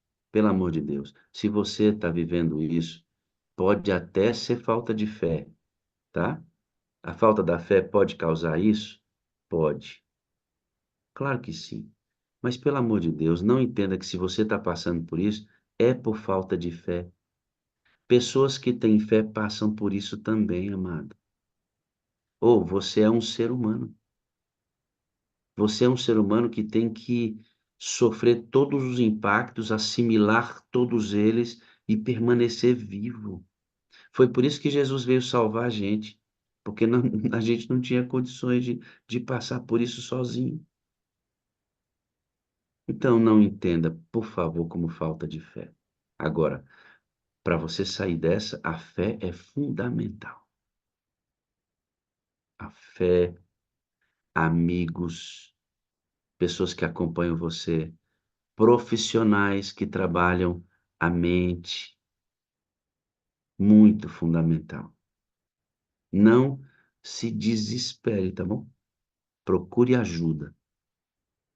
se você está vivendo isso, pode até ser falta de fé, tá? A falta da fé pode causar isso? Pode. Claro que sim. Mas, pelo amor de Deus, não entenda que se você está passando por isso, é por falta de fé. Pessoas que têm fé passam por isso também, amado. Ou você é um ser humano. Você é um ser humano que tem que sofrer todos os impactos, assimilar todos eles e permanecer vivo. Foi por isso que Jesus veio salvar a gente, porque não, a gente não tinha condições de passar por isso sozinho. Então não entenda, por favor, como falta de fé. Agora, para você sair dessa, a fé é fundamental. A fé, amigos, pessoas que acompanham você, profissionais que trabalham a mente, muito fundamental. Não se desespere, tá bom? Procure ajuda.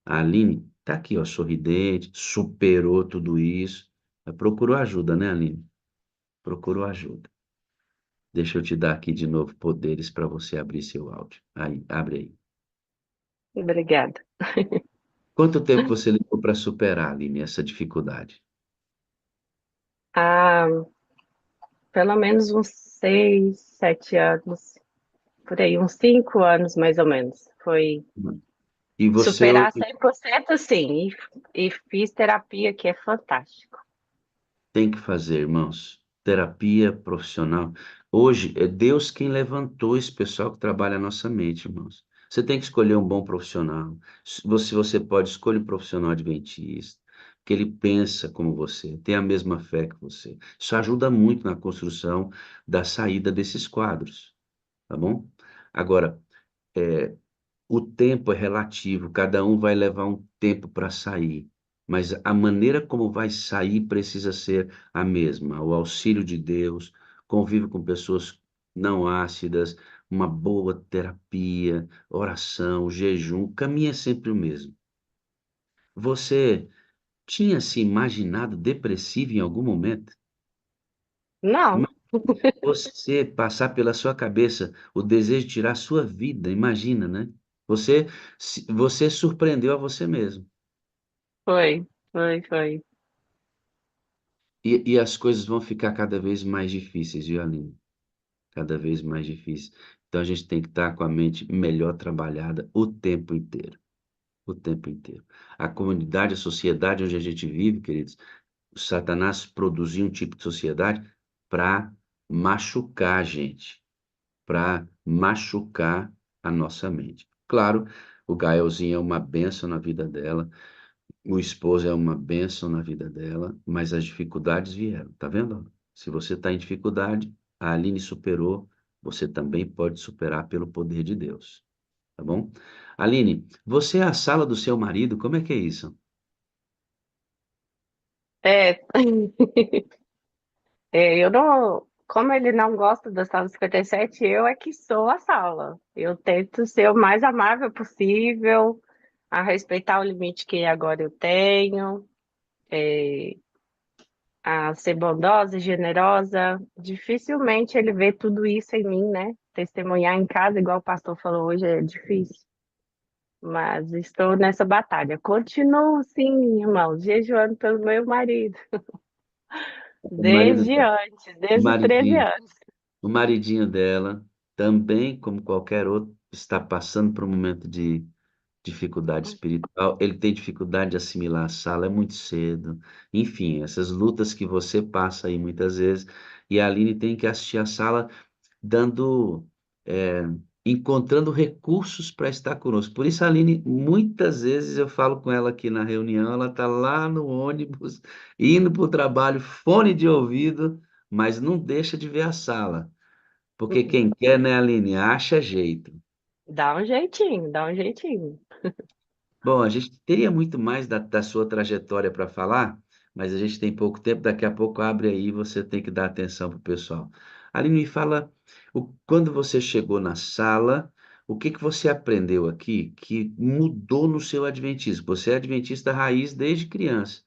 A Aline tá aqui, ó, sorridente, superou tudo isso. Mas procurou ajuda, né, Aline? Procurou ajuda. Deixa eu te dar aqui de novo poderes para você abrir seu áudio. Aí, abre aí. Obrigada. Quanto tempo você levou para superar, Aline, essa dificuldade? Há pelo menos uns 6, 7 anos, por aí, uns 5 anos mais ou menos. Foi E você superar hoje 100% sim, e fiz terapia, que é fantástico. tem que fazer, irmãos, terapia profissional. Hoje é Deus quem levantou esse pessoal que trabalha a nossa mente, irmãos. Você tem que escolher um bom profissional. Você pode escolher um profissional adventista, que ele pensa como você, tem a mesma fé que você. Isso ajuda muito na construção da saída desses quadros, tá bom? Agora, é, o tempo é relativo, cada um vai levar um tempo para sair, mas a maneira como vai sair precisa ser a mesma. O auxílio de Deus, convívio com pessoas não ácidas, uma boa terapia, oração, jejum, o caminho é sempre o mesmo. Você tinha se imaginado depressivo em algum momento? Não, Você passar pela sua cabeça o desejo de tirar a sua vida, imagina, né? Você surpreendeu a você mesmo. foi. E as coisas vão ficar cada vez mais difíceis, viu, Aline? Cada vez mais difíceis. Então a gente tem que estar com a mente melhor trabalhada o tempo inteiro. O tempo inteiro. A comunidade, a sociedade onde a gente vive, queridos, o Satanás produziu um tipo de sociedade para machucar a gente, para machucar a nossa mente. Claro, o Gaelzinho é uma bênção na vida dela, o esposo é uma bênção na vida dela, mas as dificuldades vieram, tá vendo? Se você está em dificuldade, a Aline superou, você também pode superar pelo poder de Deus, tá bom? Aline, você é a sala do seu marido, como é que é isso? É, eu não, como ele não gosta da sala 57, eu é que sou a sala. Eu tento ser o mais amável possível, a respeitar o limite que agora eu tenho, a ser bondosa e generosa. Dificilmente ele vê tudo isso em mim, né? Testemunhar em casa, igual o pastor falou hoje, é difícil. Mas estou nessa batalha. Continuo, sim, irmão, jejuando pelo meu marido, O marido desde dela, antes, o desde os 13 maridinho, anos. o maridinho dela, também, como qualquer outro, está passando por um momento de dificuldade espiritual, ele tem dificuldade de assimilar a sala, é muito cedo. Enfim, essas lutas que você passa aí muitas vezes, e a Aline tem que assistir a sala dando, eh, encontrando recursos para estar conosco. Por isso a Aline, muitas vezes eu falo com ela aqui na reunião, ela está lá no ônibus, indo para o trabalho, fone de ouvido, mas não deixa de ver a sala. Porque quem quer, né, Aline, acha jeito. Dá um jeitinho, dá um jeitinho. Bom, a gente teria muito mais da sua trajetória para falar, mas a gente tem pouco tempo, daqui a pouco abre aí, você tem que dar atenção para o pessoal. Aline, me fala, quando você chegou na sala, o que que você aprendeu aqui que mudou no seu adventismo? Você é adventista raiz desde criança.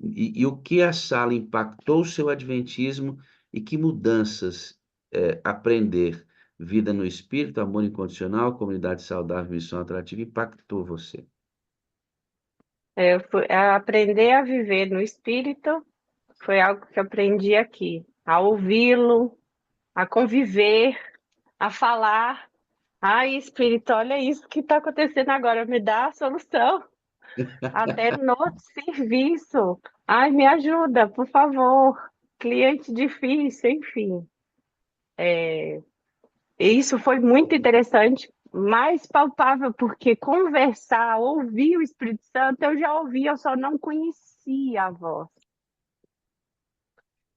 E o que a sala impactou o seu adventismo e que mudanças aprender vida no espírito, amor incondicional, comunidade saudável, missão atrativa impactou você? Aprender a viver no espírito foi algo que eu aprendi aqui, a ouvi-lo, a conviver, a falar. Ai, espírito, olha isso que está acontecendo agora, me dá a solução. Até no serviço. Ai, me ajuda, por favor. Cliente difícil, enfim. E isso foi muito interessante, mais palpável, porque conversar, ouvir o Espírito Santo, eu já ouvia, eu só não conhecia a voz.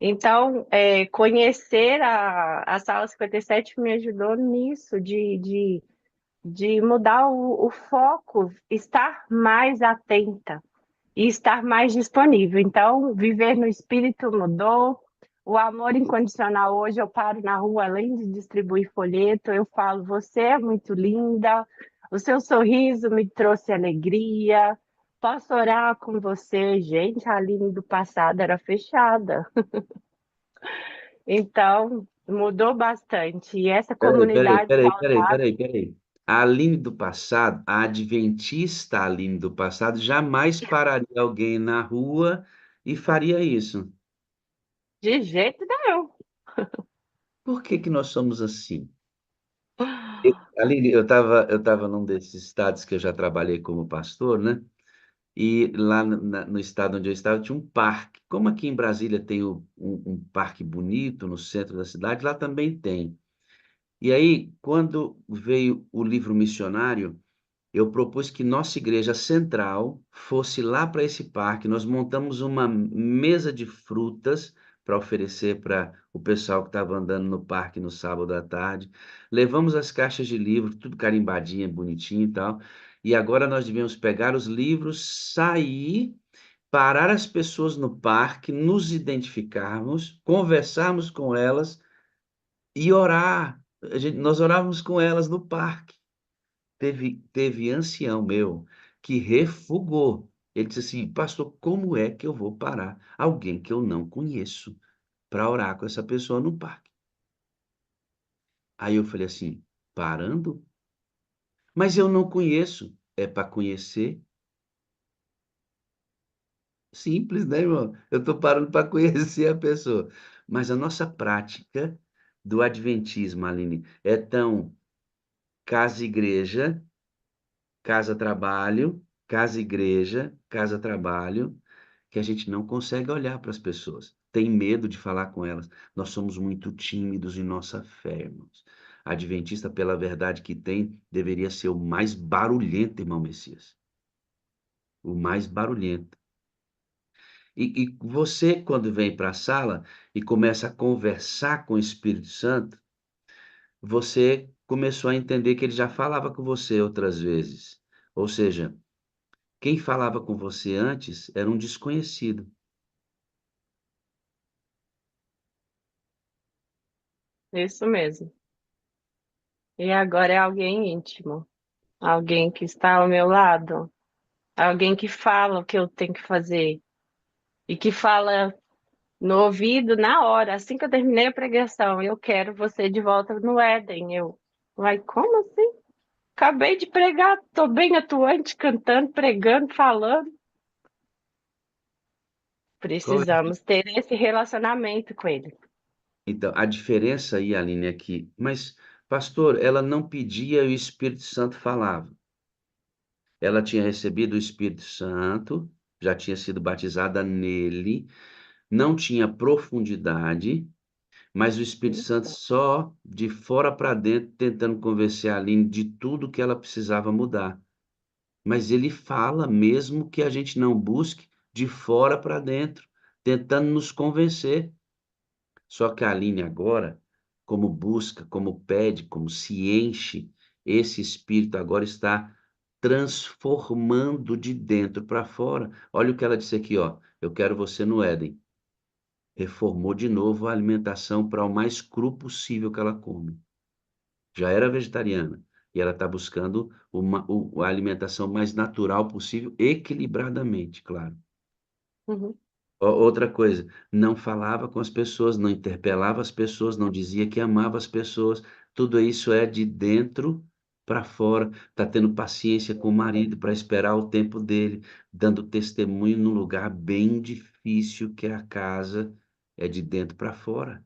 Então, conhecer a Sala 57 me ajudou nisso, de mudar o foco, estar mais atenta e estar mais disponível. Então, viver no espírito mudou. O amor incondicional, hoje eu paro na rua, além de distribuir folheto, eu falo: você é muito linda, o seu sorriso me trouxe alegria, posso orar com você? Gente, a Aline do passado era fechada. Então, mudou bastante. E essa comunidade saudável, Peraí. A Aline do passado, a adventista Aline do passado, jamais pararia alguém na rua e faria isso. de jeito nenhum. Por que que nós somos assim? Aline, eu tava num desses estados que eu já trabalhei como pastor, né? E lá no estado onde eu estava tinha um parque. Como aqui em Brasília tem um parque bonito no centro da cidade, lá também tem. E aí, quando veio o livro missionário, eu propus que nossa igreja central fosse lá para esse parque. Nós montamos uma mesa de frutas para oferecer para o pessoal que estava andando no parque no sábado à tarde. Levamos as caixas de livro, tudo carimbadinha, bonitinho e tal. E agora nós devemos pegar os livros, sair, parar as pessoas no parque, nos identificarmos, conversarmos com elas e orar. Nós orávamos com elas no parque. Teve ancião meu que refugou. Ele disse assim: pastor, como é que eu vou parar alguém que eu não conheço para orar com essa pessoa no parque? Aí eu falei assim: parando? Mas eu não conheço. É para conhecer? Simples, né, irmão? Eu estou parando para conhecer a pessoa. Mas a nossa prática do adventismo, Aline, é tão casa-igreja, casa-trabalho, casa-igreja, casa-trabalho, que a gente não consegue olhar para as pessoas, tem medo de falar com elas. Nós somos muito tímidos em nossa fé, irmãos. Adventista, pela verdade que tem, deveria ser o mais barulhento, irmão Messias. O mais barulhento. E você, quando vem para a sala e começa a conversar com o Espírito Santo, você começou a entender que ele já falava com você outras vezes. Ou seja, quem falava com você antes era um desconhecido. Isso mesmo. E agora é alguém íntimo, alguém que está ao meu lado, alguém que fala o que eu tenho que fazer e que fala no ouvido na hora, assim que eu terminei a pregação: eu quero você de volta no Éden. Vai, como assim? Acabei de pregar, tô bem atuante, cantando, pregando, falando. Precisamos ter esse relacionamento com ele. Então, a diferença aí, Aline, é que, mas, pastor, ela não pedia e o Espírito Santo falava. Ela tinha recebido o Espírito Santo, já tinha sido batizada nele, não tinha profundidade, mas o Espírito Santo Isso. só de fora para dentro, tentando convencer a Aline de tudo que ela precisava mudar. Mas ele fala mesmo que a gente não busque de fora para dentro, tentando nos convencer. Só que a Aline agora, como busca, como pede, como se enche, esse espírito agora está transformando de dentro para fora. Olha o que ela disse aqui, ó: eu quero você no Éden. Reformou de novo a alimentação para o mais cru possível que ela come. Já era vegetariana e ela está buscando a alimentação mais natural possível, equilibradamente, claro. Uhum. Outra coisa, não falava com as pessoas, não interpelava as pessoas, não dizia que amava as pessoas. Tudo isso é de dentro para fora, está tendo paciência com o marido para esperar o tempo dele, dando testemunho num lugar bem difícil que é a casa, é de dentro para fora.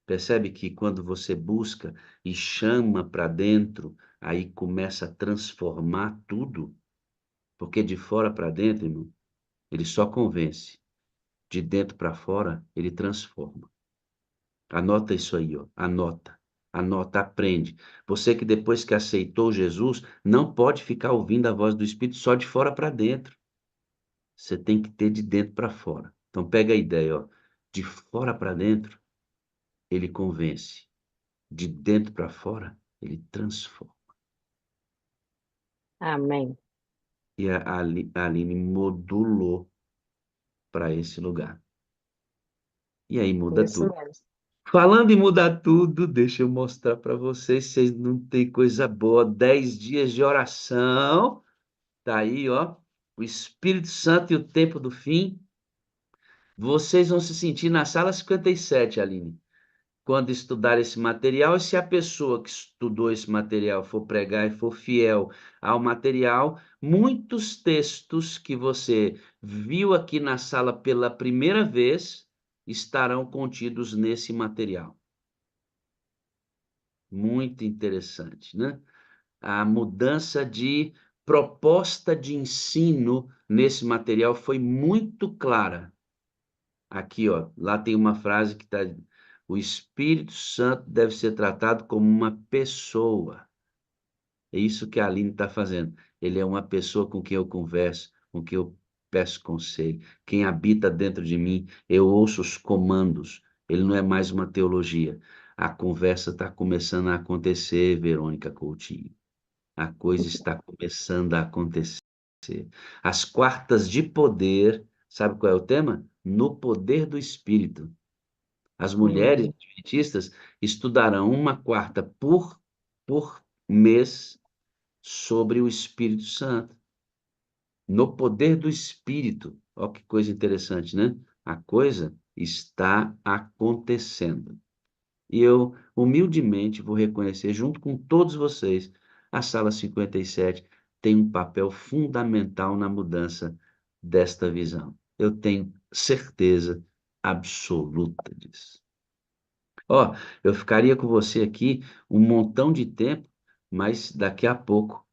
Percebe que quando você busca e chama para dentro, aí começa a transformar tudo, porque de fora para dentro, irmão, ele só convence, de dentro para fora, ele transforma. Anota isso aí, ó. Anota. Anota, aprende. Você que depois que aceitou Jesus, não pode ficar ouvindo a voz do Espírito só de fora para dentro. Você tem que ter de dentro para fora. Então pega a ideia, ó. De fora para dentro, ele convence. De dentro para fora, ele transforma. Amém. E a Aline modulou para esse lugar. E aí muda Isso tudo. mesmo. Falando em mudar tudo, deixa eu mostrar para vocês, vocês não têm coisa boa. 10 dias de oração. Tá aí, ó. O Espírito Santo e o tempo do fim. Vocês vão se sentir na sala 57, Aline, quando estudar esse material. E se a pessoa que estudou esse material for pregar e for fiel ao material, muitos textos que você viu aqui na sala pela primeira vez estarão contidos nesse material. Muito interessante, né? A mudança de proposta de ensino nesse material foi muito clara. Aqui, ó, lá tem uma frase que está: o Espírito Santo deve ser tratado como uma pessoa. É isso que a Aline está fazendo. Ele é uma pessoa com quem eu converso, com quem eu peço conselho. Quem habita dentro de mim, eu ouço os comandos. Ele não é mais uma teologia. A conversa está começando a acontecer, Verônica Coutinho. A coisa está começando a acontecer. As quartas de poder, sabe qual é o tema? No poder do Espírito. As mulheres Hum. adventistas estudarão uma quarta por mês sobre o Espírito Santo. No poder do Espírito. Olha que coisa interessante, né? A coisa está acontecendo. E eu, humildemente, vou reconhecer, junto com todos vocês, a Sala 57 tem um papel fundamental na mudança desta visão. Eu tenho certeza absoluta disso. Ó, eu ficaria com você aqui um montão de tempo, mas daqui a pouco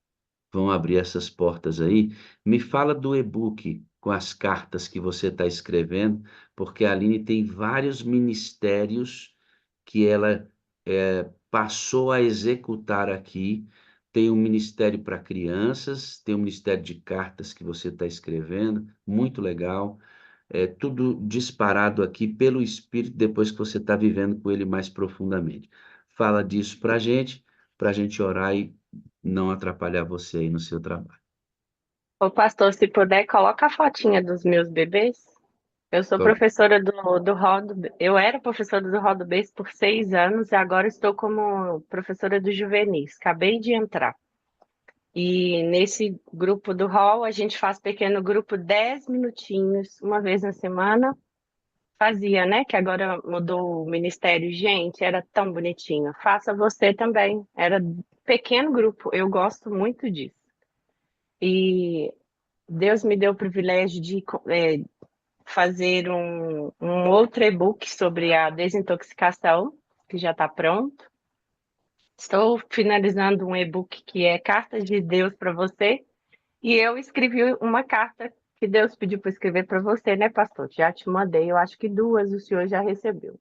vão abrir essas portas aí. Me fala do e-book com as cartas que você está escrevendo, porque a Aline tem vários ministérios que ela passou a executar aqui. Tem um ministério para crianças, tem um ministério de cartas que você está escrevendo, muito legal. É tudo disparado aqui pelo Espírito depois que você está vivendo com ele mais profundamente. Fala disso para a gente orar e não atrapalhar você aí no seu trabalho. Ô, pastor, se puder, coloca a fotinha dos meus bebês. Eu sou Tô- professora do Rodo, eu era professora do Rodo Base por 6 anos e agora estou como professora do Juvenis. Acabei de entrar. E nesse grupo do hall, a gente faz pequeno grupo 10 minutinhos, uma vez na semana. Fazia, né? Que agora mudou o ministério. Gente, era tão bonitinho. Faça você também. Era pequeno grupo. Eu gosto muito disso. E Deus me deu o privilégio de fazer um outro e-book sobre a desintoxicação, que já está pronto. Estou finalizando um e-book que é Cartas de Deus para você. E eu escrevi uma carta que Deus pediu para escrever para você, né, pastor? Já te mandei, eu acho que 2 o senhor já recebeu.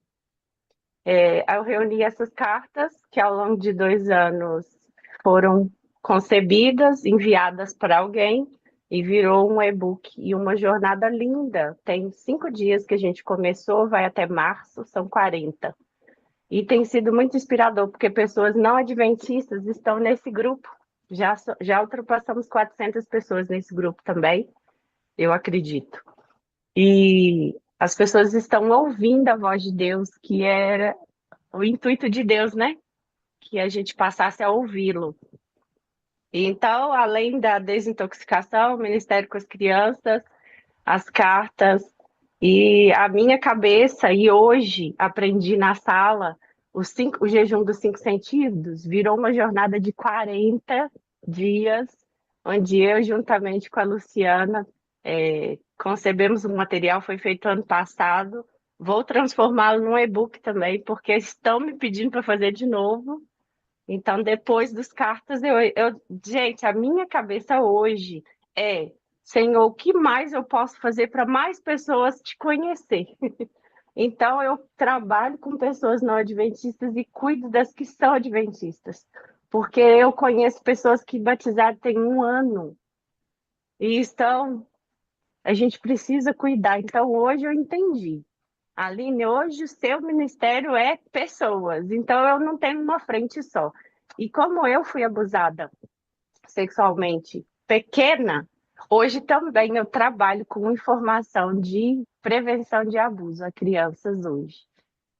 Eu reuni essas cartas que ao longo de 2 anos foram concebidas, enviadas para alguém e virou um e-book e uma jornada linda. Tem 5 dias que a gente começou, vai até março, são 40. E tem sido muito inspirador, porque pessoas não adventistas estão nesse grupo. Já ultrapassamos 400 pessoas nesse grupo também, eu acredito. E as pessoas estão ouvindo a voz de Deus, que era o intuito de Deus, né? Que a gente passasse a ouvi-lo. Então, além da desintoxicação, o Ministério com as Crianças, as cartas, e a minha cabeça, e hoje aprendi na sala, o jejum dos 5 sentidos virou uma jornada de 40 dias, onde eu, juntamente com a Luciana, concebemos um material, foi feito ano passado. Vou transformá-lo num e-book também, porque estão me pedindo para fazer de novo. Então, depois dos cartas, gente, a minha cabeça hoje é: Senhor, o que mais eu posso fazer para mais pessoas te conhecer? Então, eu trabalho com pessoas não adventistas e cuido das que são adventistas, porque eu conheço pessoas que batizaram tem 1 ano e a gente precisa cuidar. Então, hoje eu entendi. Aline, hoje o seu ministério é pessoas, então eu não tenho uma frente só. E como eu fui abusada sexualmente pequena, hoje também eu trabalho com informação de prevenção de abuso a crianças hoje.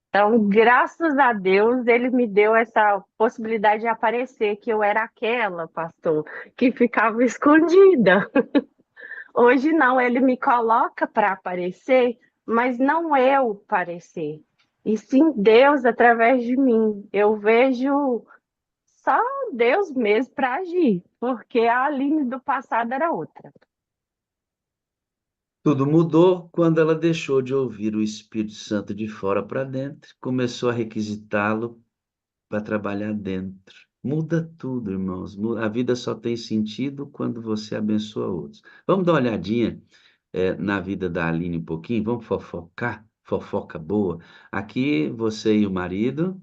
Então, graças a Deus, ele me deu essa possibilidade de aparecer, que eu era aquela, pastor, que ficava escondida. Hoje não, ele me coloca para aparecer, mas não eu parecer, e sim Deus através de mim. Eu vejo só Deus mesmo para agir, porque a Aline do passado era outra. Tudo mudou quando ela deixou de ouvir o Espírito Santo de fora para dentro, começou a requisitá-lo para trabalhar dentro. Muda tudo, irmãos. A vida só tem sentido quando você abençoa outros. Vamos dar uma olhadinha, na vida da Aline um pouquinho? Vamos fofocar? Fofoca boa. Aqui, você e o marido.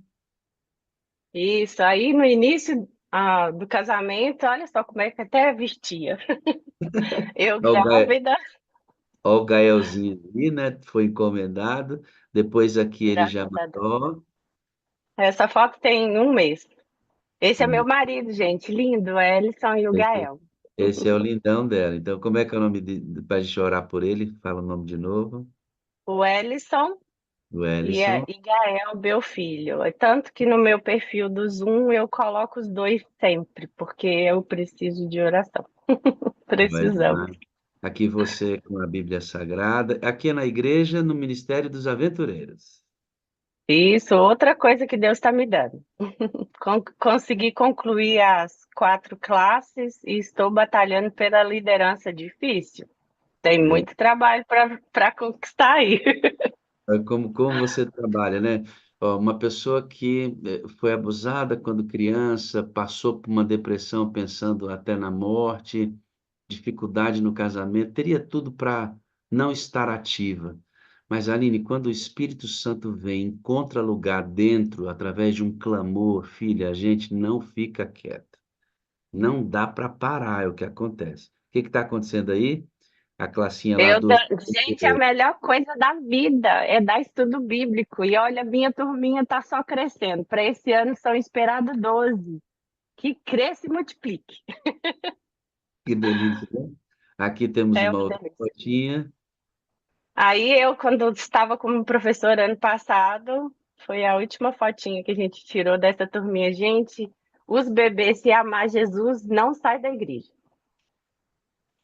Isso, aí no início do casamento, olha só como é que até vestia. Eu Ó o Gael, grávida, ó o Gaelzinho ali, né? Foi encomendado. Depois aqui ele já graças a Deus. mandou. Essa foto tem 1 mês. Esse é meu Hum, marido, gente, lindo, Ellison e o Esse, Gael. esse é o lindão dela. Então, como é que é o nome para a gente orar por ele? Fala o nome de novo. O Ellison O e Ellison. Gael, meu filho. É tanto que no meu perfil do Zoom eu coloco os dois sempre, porque eu preciso de oração. Precisamos. Olha, aqui você com a Bíblia Sagrada. Aqui é na igreja, no Ministério dos Aventureiros. Isso, outra coisa que Deus está me dando. Consegui concluir as 4 classes e estou batalhando pela liderança difícil. Tem É, muito trabalho para conquistar aí. é como você trabalha, né? Ó, uma pessoa que foi abusada quando criança, passou por uma depressão pensando até na morte, dificuldade no casamento, teria tudo para não estar ativa. Mas, Aline, quando o Espírito Santo vem, encontra lugar dentro, através de um clamor, filha, a gente não fica quieto. Não dá para parar, é o que acontece. O que está acontecendo aí? A classinha lá dos. Gente, a melhor coisa da vida é dar estudo bíblico. E olha, minha turminha está só crescendo. Para esse ano são esperados 12. Que cresça e multiplique. Que delícia, né? Aqui temos É uma uma outra delícia. fotinha. Aí eu, quando estava como professora ano passado, foi a última fotinha que a gente tirou dessa turminha. Gente, os bebês, se amar Jesus, não sai da igreja.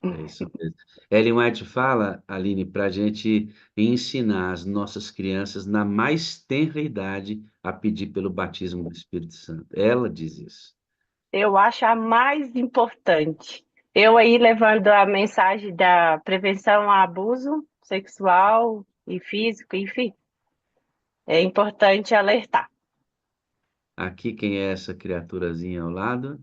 É isso mesmo. Ellen White fala, Aline, para a gente ensinar as nossas crianças na mais tenra idade a pedir pelo batismo do Espírito Santo. Ela diz isso. Eu acho a mais importante. Eu aí levando a mensagem da prevenção ao abuso sexual e físico, enfim, é importante alertar. Aqui, quem é essa criaturazinha ao lado?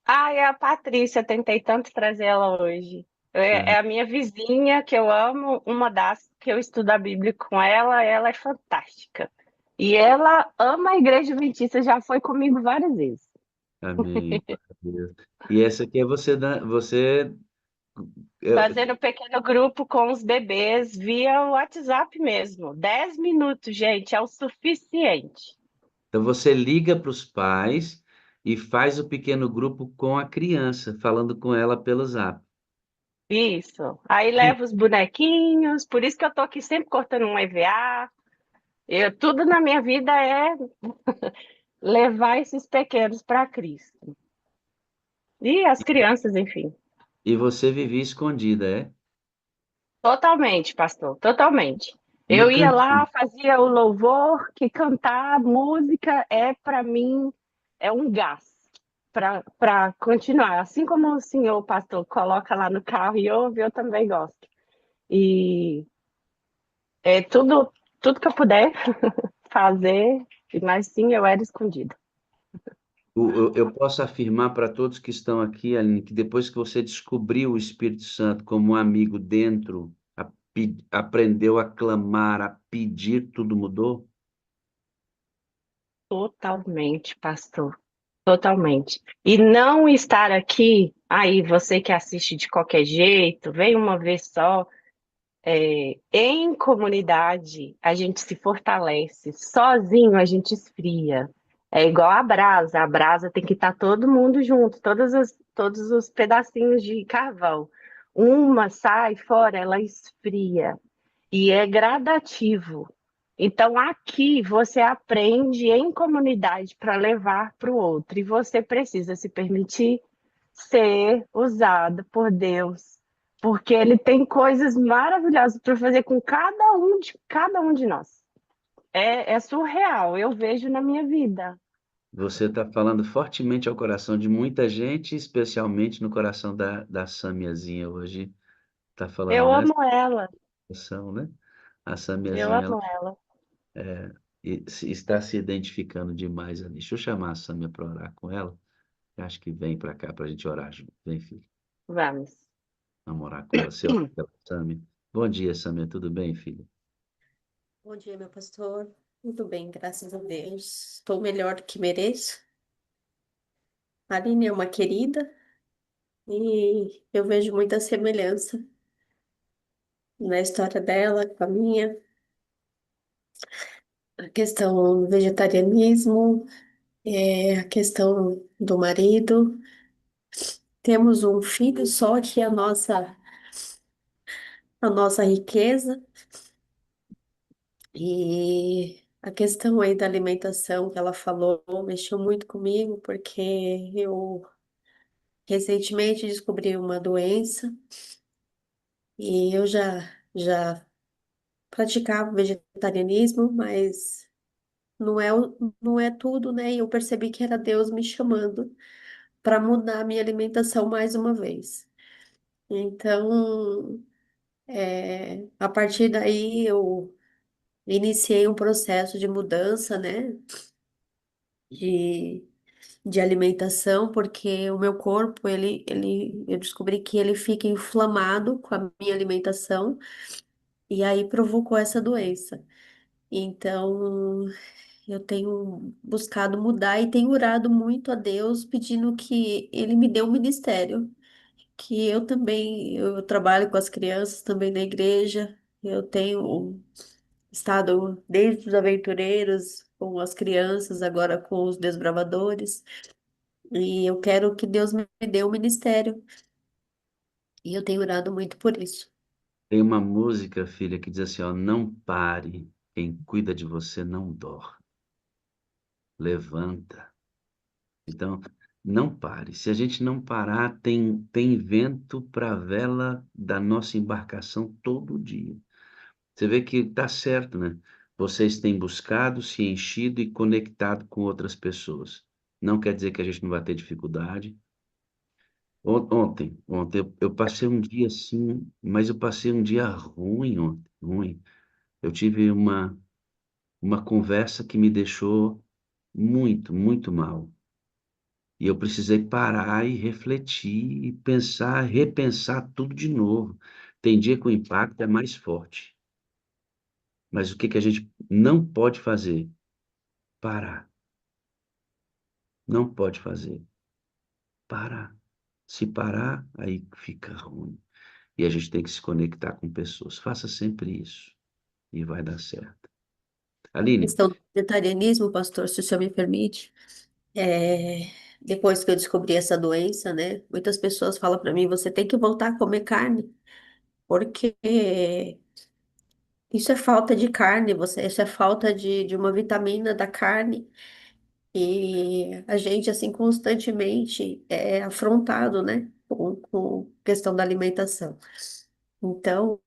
Ah, é a Patrícia, tentei tanto trazer ela hoje. É Ah, a minha vizinha que eu amo, uma das que eu estudo a Bíblia com ela é fantástica. E ela ama a Igreja Adventista, já foi comigo várias vezes. amém. Deus. E essa aqui é você, eu- Fazendo um pequeno grupo com os bebês via WhatsApp mesmo. 10 minutos, gente, é o suficiente. então você liga para os pais e faz o pequeno grupo com a criança, falando com ela pelo Zap. Isso. Aí leva os bonequinhos, por isso que eu tô aqui sempre cortando um EVA. Tudo na minha vida é levar esses pequenos para Cristo. E as crianças, enfim. E você vivia escondida, é? Totalmente, pastor, totalmente. No Eu ia cantinho. lá, fazia o louvor, que cantar música é para mim é um gás para continuar. Assim como o senhor pastor coloca lá no carro e ouve, eu também gosto. E é tudo que eu puder fazer, mas sim, eu era escondida. Eu posso afirmar para todos que estão aqui, Aline, que depois que você descobriu o Espírito Santo como um amigo dentro, aprendeu a clamar, a pedir, tudo mudou? Totalmente, pastor. Totalmente. E não estar aqui, aí você que assiste de qualquer jeito, vem uma vez só, em comunidade a gente se fortalece, sozinho a gente esfria. É igual a brasa tem que estar todo mundo junto, todos os pedacinhos de carvão. Uma sai fora, ela esfria e é gradativo. Então, aqui você aprende em comunidade para levar para o outro, e você precisa se permitir ser usado por Deus, porque Ele tem coisas maravilhosas para fazer com cada um de nós. É surreal, eu vejo na minha vida. Você está falando fortemente ao coração de muita gente, especialmente no coração da Samiazinha hoje. Está falando Eu nessa amo ela, situação, né? A eu Samiazinha, ela, amo ela. está se identificando demais ali. Deixa eu chamar a Samia para orar com ela. Eu acho que vem para cá para a gente orar junto. Vem, filho. Vamos. Vamos orar com ela. Você ora pela Samia. Bom dia, Samia. Tudo bem, filho? Bom dia, meu pastor. Muito bem, graças a Deus. Estou melhor do que mereço. A Aline é uma querida e eu vejo muita semelhança na história dela com a minha. A questão do vegetarianismo, a questão do marido. Temos um filho só que é a nossa riqueza. E a questão aí da alimentação que ela falou mexeu muito comigo, porque eu recentemente descobri uma doença e eu já praticava vegetarianismo, mas não é tudo, né? E eu percebi que era Deus me chamando para mudar a minha alimentação mais uma vez. Então, a partir daí eu iniciei um processo de mudança, né? De, de alimentação, porque o meu corpo, eu descobri que ele fica inflamado com a minha alimentação. E aí provocou essa doença. Então, eu tenho buscado mudar e tenho orado muito a Deus, pedindo que Ele me dê um ministério, que eu trabalho com as crianças também na igreja, eu tenho estado desde os aventureiros com as crianças, agora com os desbravadores, e eu quero que Deus me dê um ministério, e eu tenho orado muito por isso. Tem uma música, filha, que diz assim, ó, não pare, quem cuida de você não dorme, levanta. Então, não pare. Se a gente não parar, tem vento para a vela da nossa embarcação todo dia. Você vê que está certo, né? Vocês têm buscado, se enchido e conectado com outras pessoas. Não quer dizer que a gente não vai ter dificuldade. Ontem eu passei um dia assim, mas eu passei um dia ruim ontem, ruim. Eu tive uma conversa que me deixou muito, muito mal. E eu precisei parar e refletir e pensar, repensar tudo de novo. Tem dia que o impacto é mais forte. Mas o que que a gente não pode fazer? Parar. Não pode fazer. Parar. Se parar, aí fica ruim. E a gente tem que se conectar com pessoas. Faça sempre isso e vai dar certo. A Aline, questão do vegetarianismo, pastor, se o senhor me permite. Depois que eu descobri essa doença, né? Muitas pessoas falam para mim, você tem que voltar a comer carne, porque isso é falta de carne, isso é falta de uma vitamina da carne. E a gente, assim, constantemente é afrontado, né? Com questão da alimentação. Então,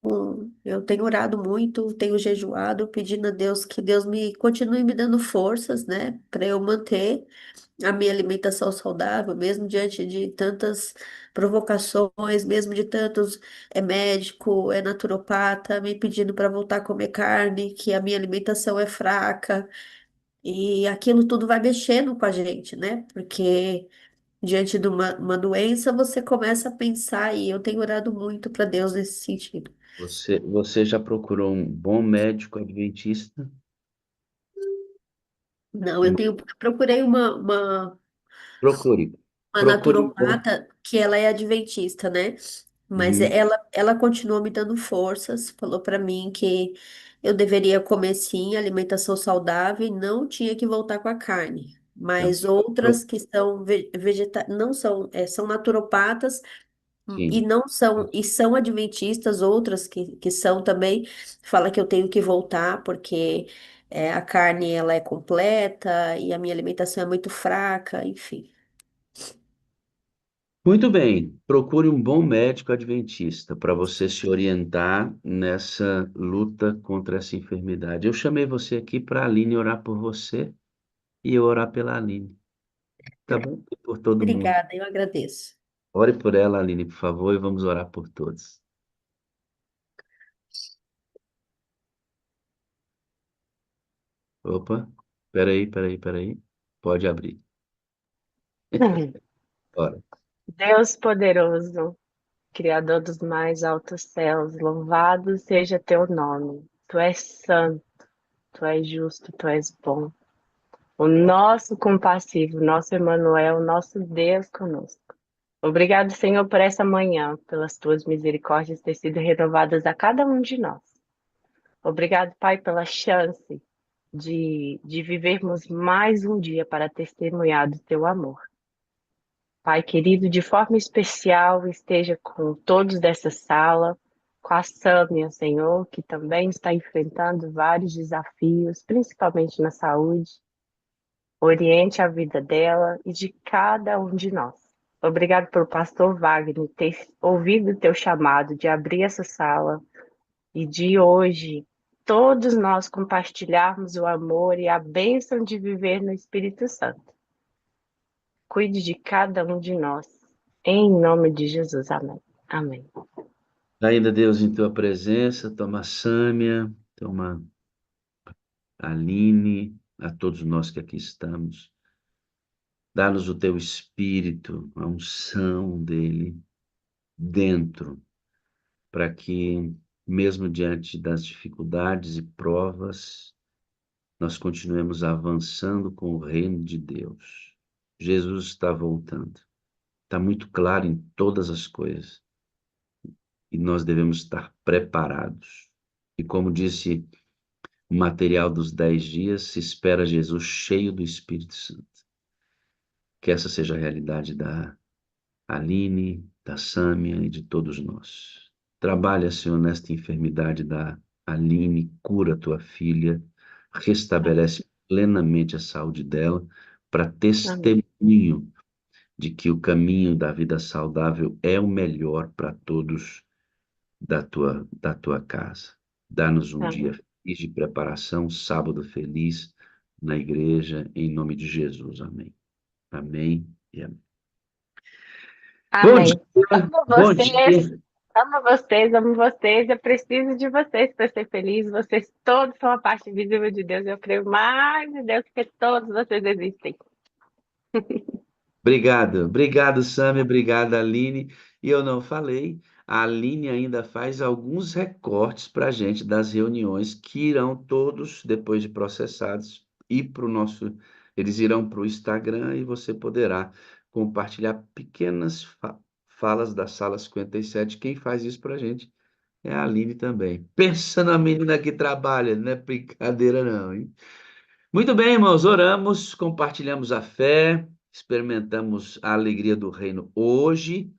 eu tenho orado muito, tenho jejuado, pedindo a Deus que Deus me continue me dando forças, né, para eu manter a minha alimentação saudável, mesmo diante de tantas provocações, mesmo de tantos médico, naturopata me pedindo para voltar a comer carne, que a minha alimentação é fraca, e aquilo tudo vai mexendo com a gente, né? Porque diante de uma doença, você começa a pensar, e eu tenho orado muito para Deus nesse sentido. Você já procurou um bom médico adventista? Não, Um- procurei Procure. uma Procure um bom. naturopata que ela é adventista, né? Mas Uhum. ela continuou me dando forças, falou para mim que eu deveria comer sim alimentação saudável e não tinha que voltar com a carne. Tá. Mas outras que são não são, são naturopatas e Sim. não são e são adventistas, outras que são também, fala que eu tenho que voltar porque a carne ela é completa e a minha alimentação é muito fraca, enfim. Muito bem. Procure um bom médico adventista para você se orientar nessa luta contra essa enfermidade. Eu chamei você aqui para a Aline orar por você e eu orar pela Aline. Tá bom? E por todo mundo. Obrigada, eu agradeço. Ore por ela, Aline, por favor, e vamos orar por todos. Opa, peraí. Pode abrir. Ora. Deus poderoso, Criador dos mais altos céus, louvado seja teu nome. Tu és santo, tu és justo, tu és bom. O nosso compassivo, nosso Emanuel, nosso Deus conosco. Obrigado, Senhor, por essa manhã, pelas tuas misericórdias ter sido renovadas a cada um de nós. Obrigado, Pai, pela chance de vivermos mais um dia para testemunhar do teu amor. Pai querido, de forma especial, esteja com todos dessa sala, com a Sâmia, Senhor, que também está enfrentando vários desafios, principalmente na saúde. Oriente a vida dela e de cada um de nós. Obrigado pelo pastor Wagner ter ouvido o teu chamado de abrir essa sala e de hoje todos nós compartilharmos o amor e a bênção de viver no Espírito Santo. Cuide de cada um de nós. Em nome de Jesus. Amém. Amém. Ainda, Deus, em tua presença, toma a Sâmia, toma a Aline, a todos nós que aqui estamos. Dá-nos o teu espírito, a unção dele dentro, para que, mesmo diante das dificuldades e provas, nós continuemos avançando com o reino de Deus. Jesus está voltando. Está muito claro em todas as coisas. E nós devemos estar preparados. E como disse o material dos 10 dias, se espera Jesus cheio do Espírito Santo. Que essa seja a realidade da Aline, da Sâmia e de todos nós. Trabalha, Senhor, nesta enfermidade da Aline, cura tua filha, restabelece plenamente a saúde dela, para Amém. testemunho de que o caminho da vida saudável é o melhor para todos da tua casa. Dá-nos um dia Amém. feliz de preparação, sábado feliz na igreja, em nome de Jesus. Amém. Amém e amém. Bom dia, Amém. Amo bom vocês. dia. Amo vocês, amo vocês. Eu preciso de vocês para ser feliz. Vocês todos são a parte visível de Deus. Eu creio mais em Deus que todos vocês existem. Obrigado, Sami, obrigado, Aline. E eu não falei, a Aline ainda faz alguns recortes para a gente das reuniões que irão todos, depois de processados, ir para o nosso. Eles irão para o Instagram e você poderá compartilhar pequenas falas da Sala 57. Quem faz isso para a gente é a Aline também. Pensa na menina que trabalha, não é brincadeira, não, hein? Muito bem, irmãos, oramos, compartilhamos a fé, experimentamos a alegria do reino hoje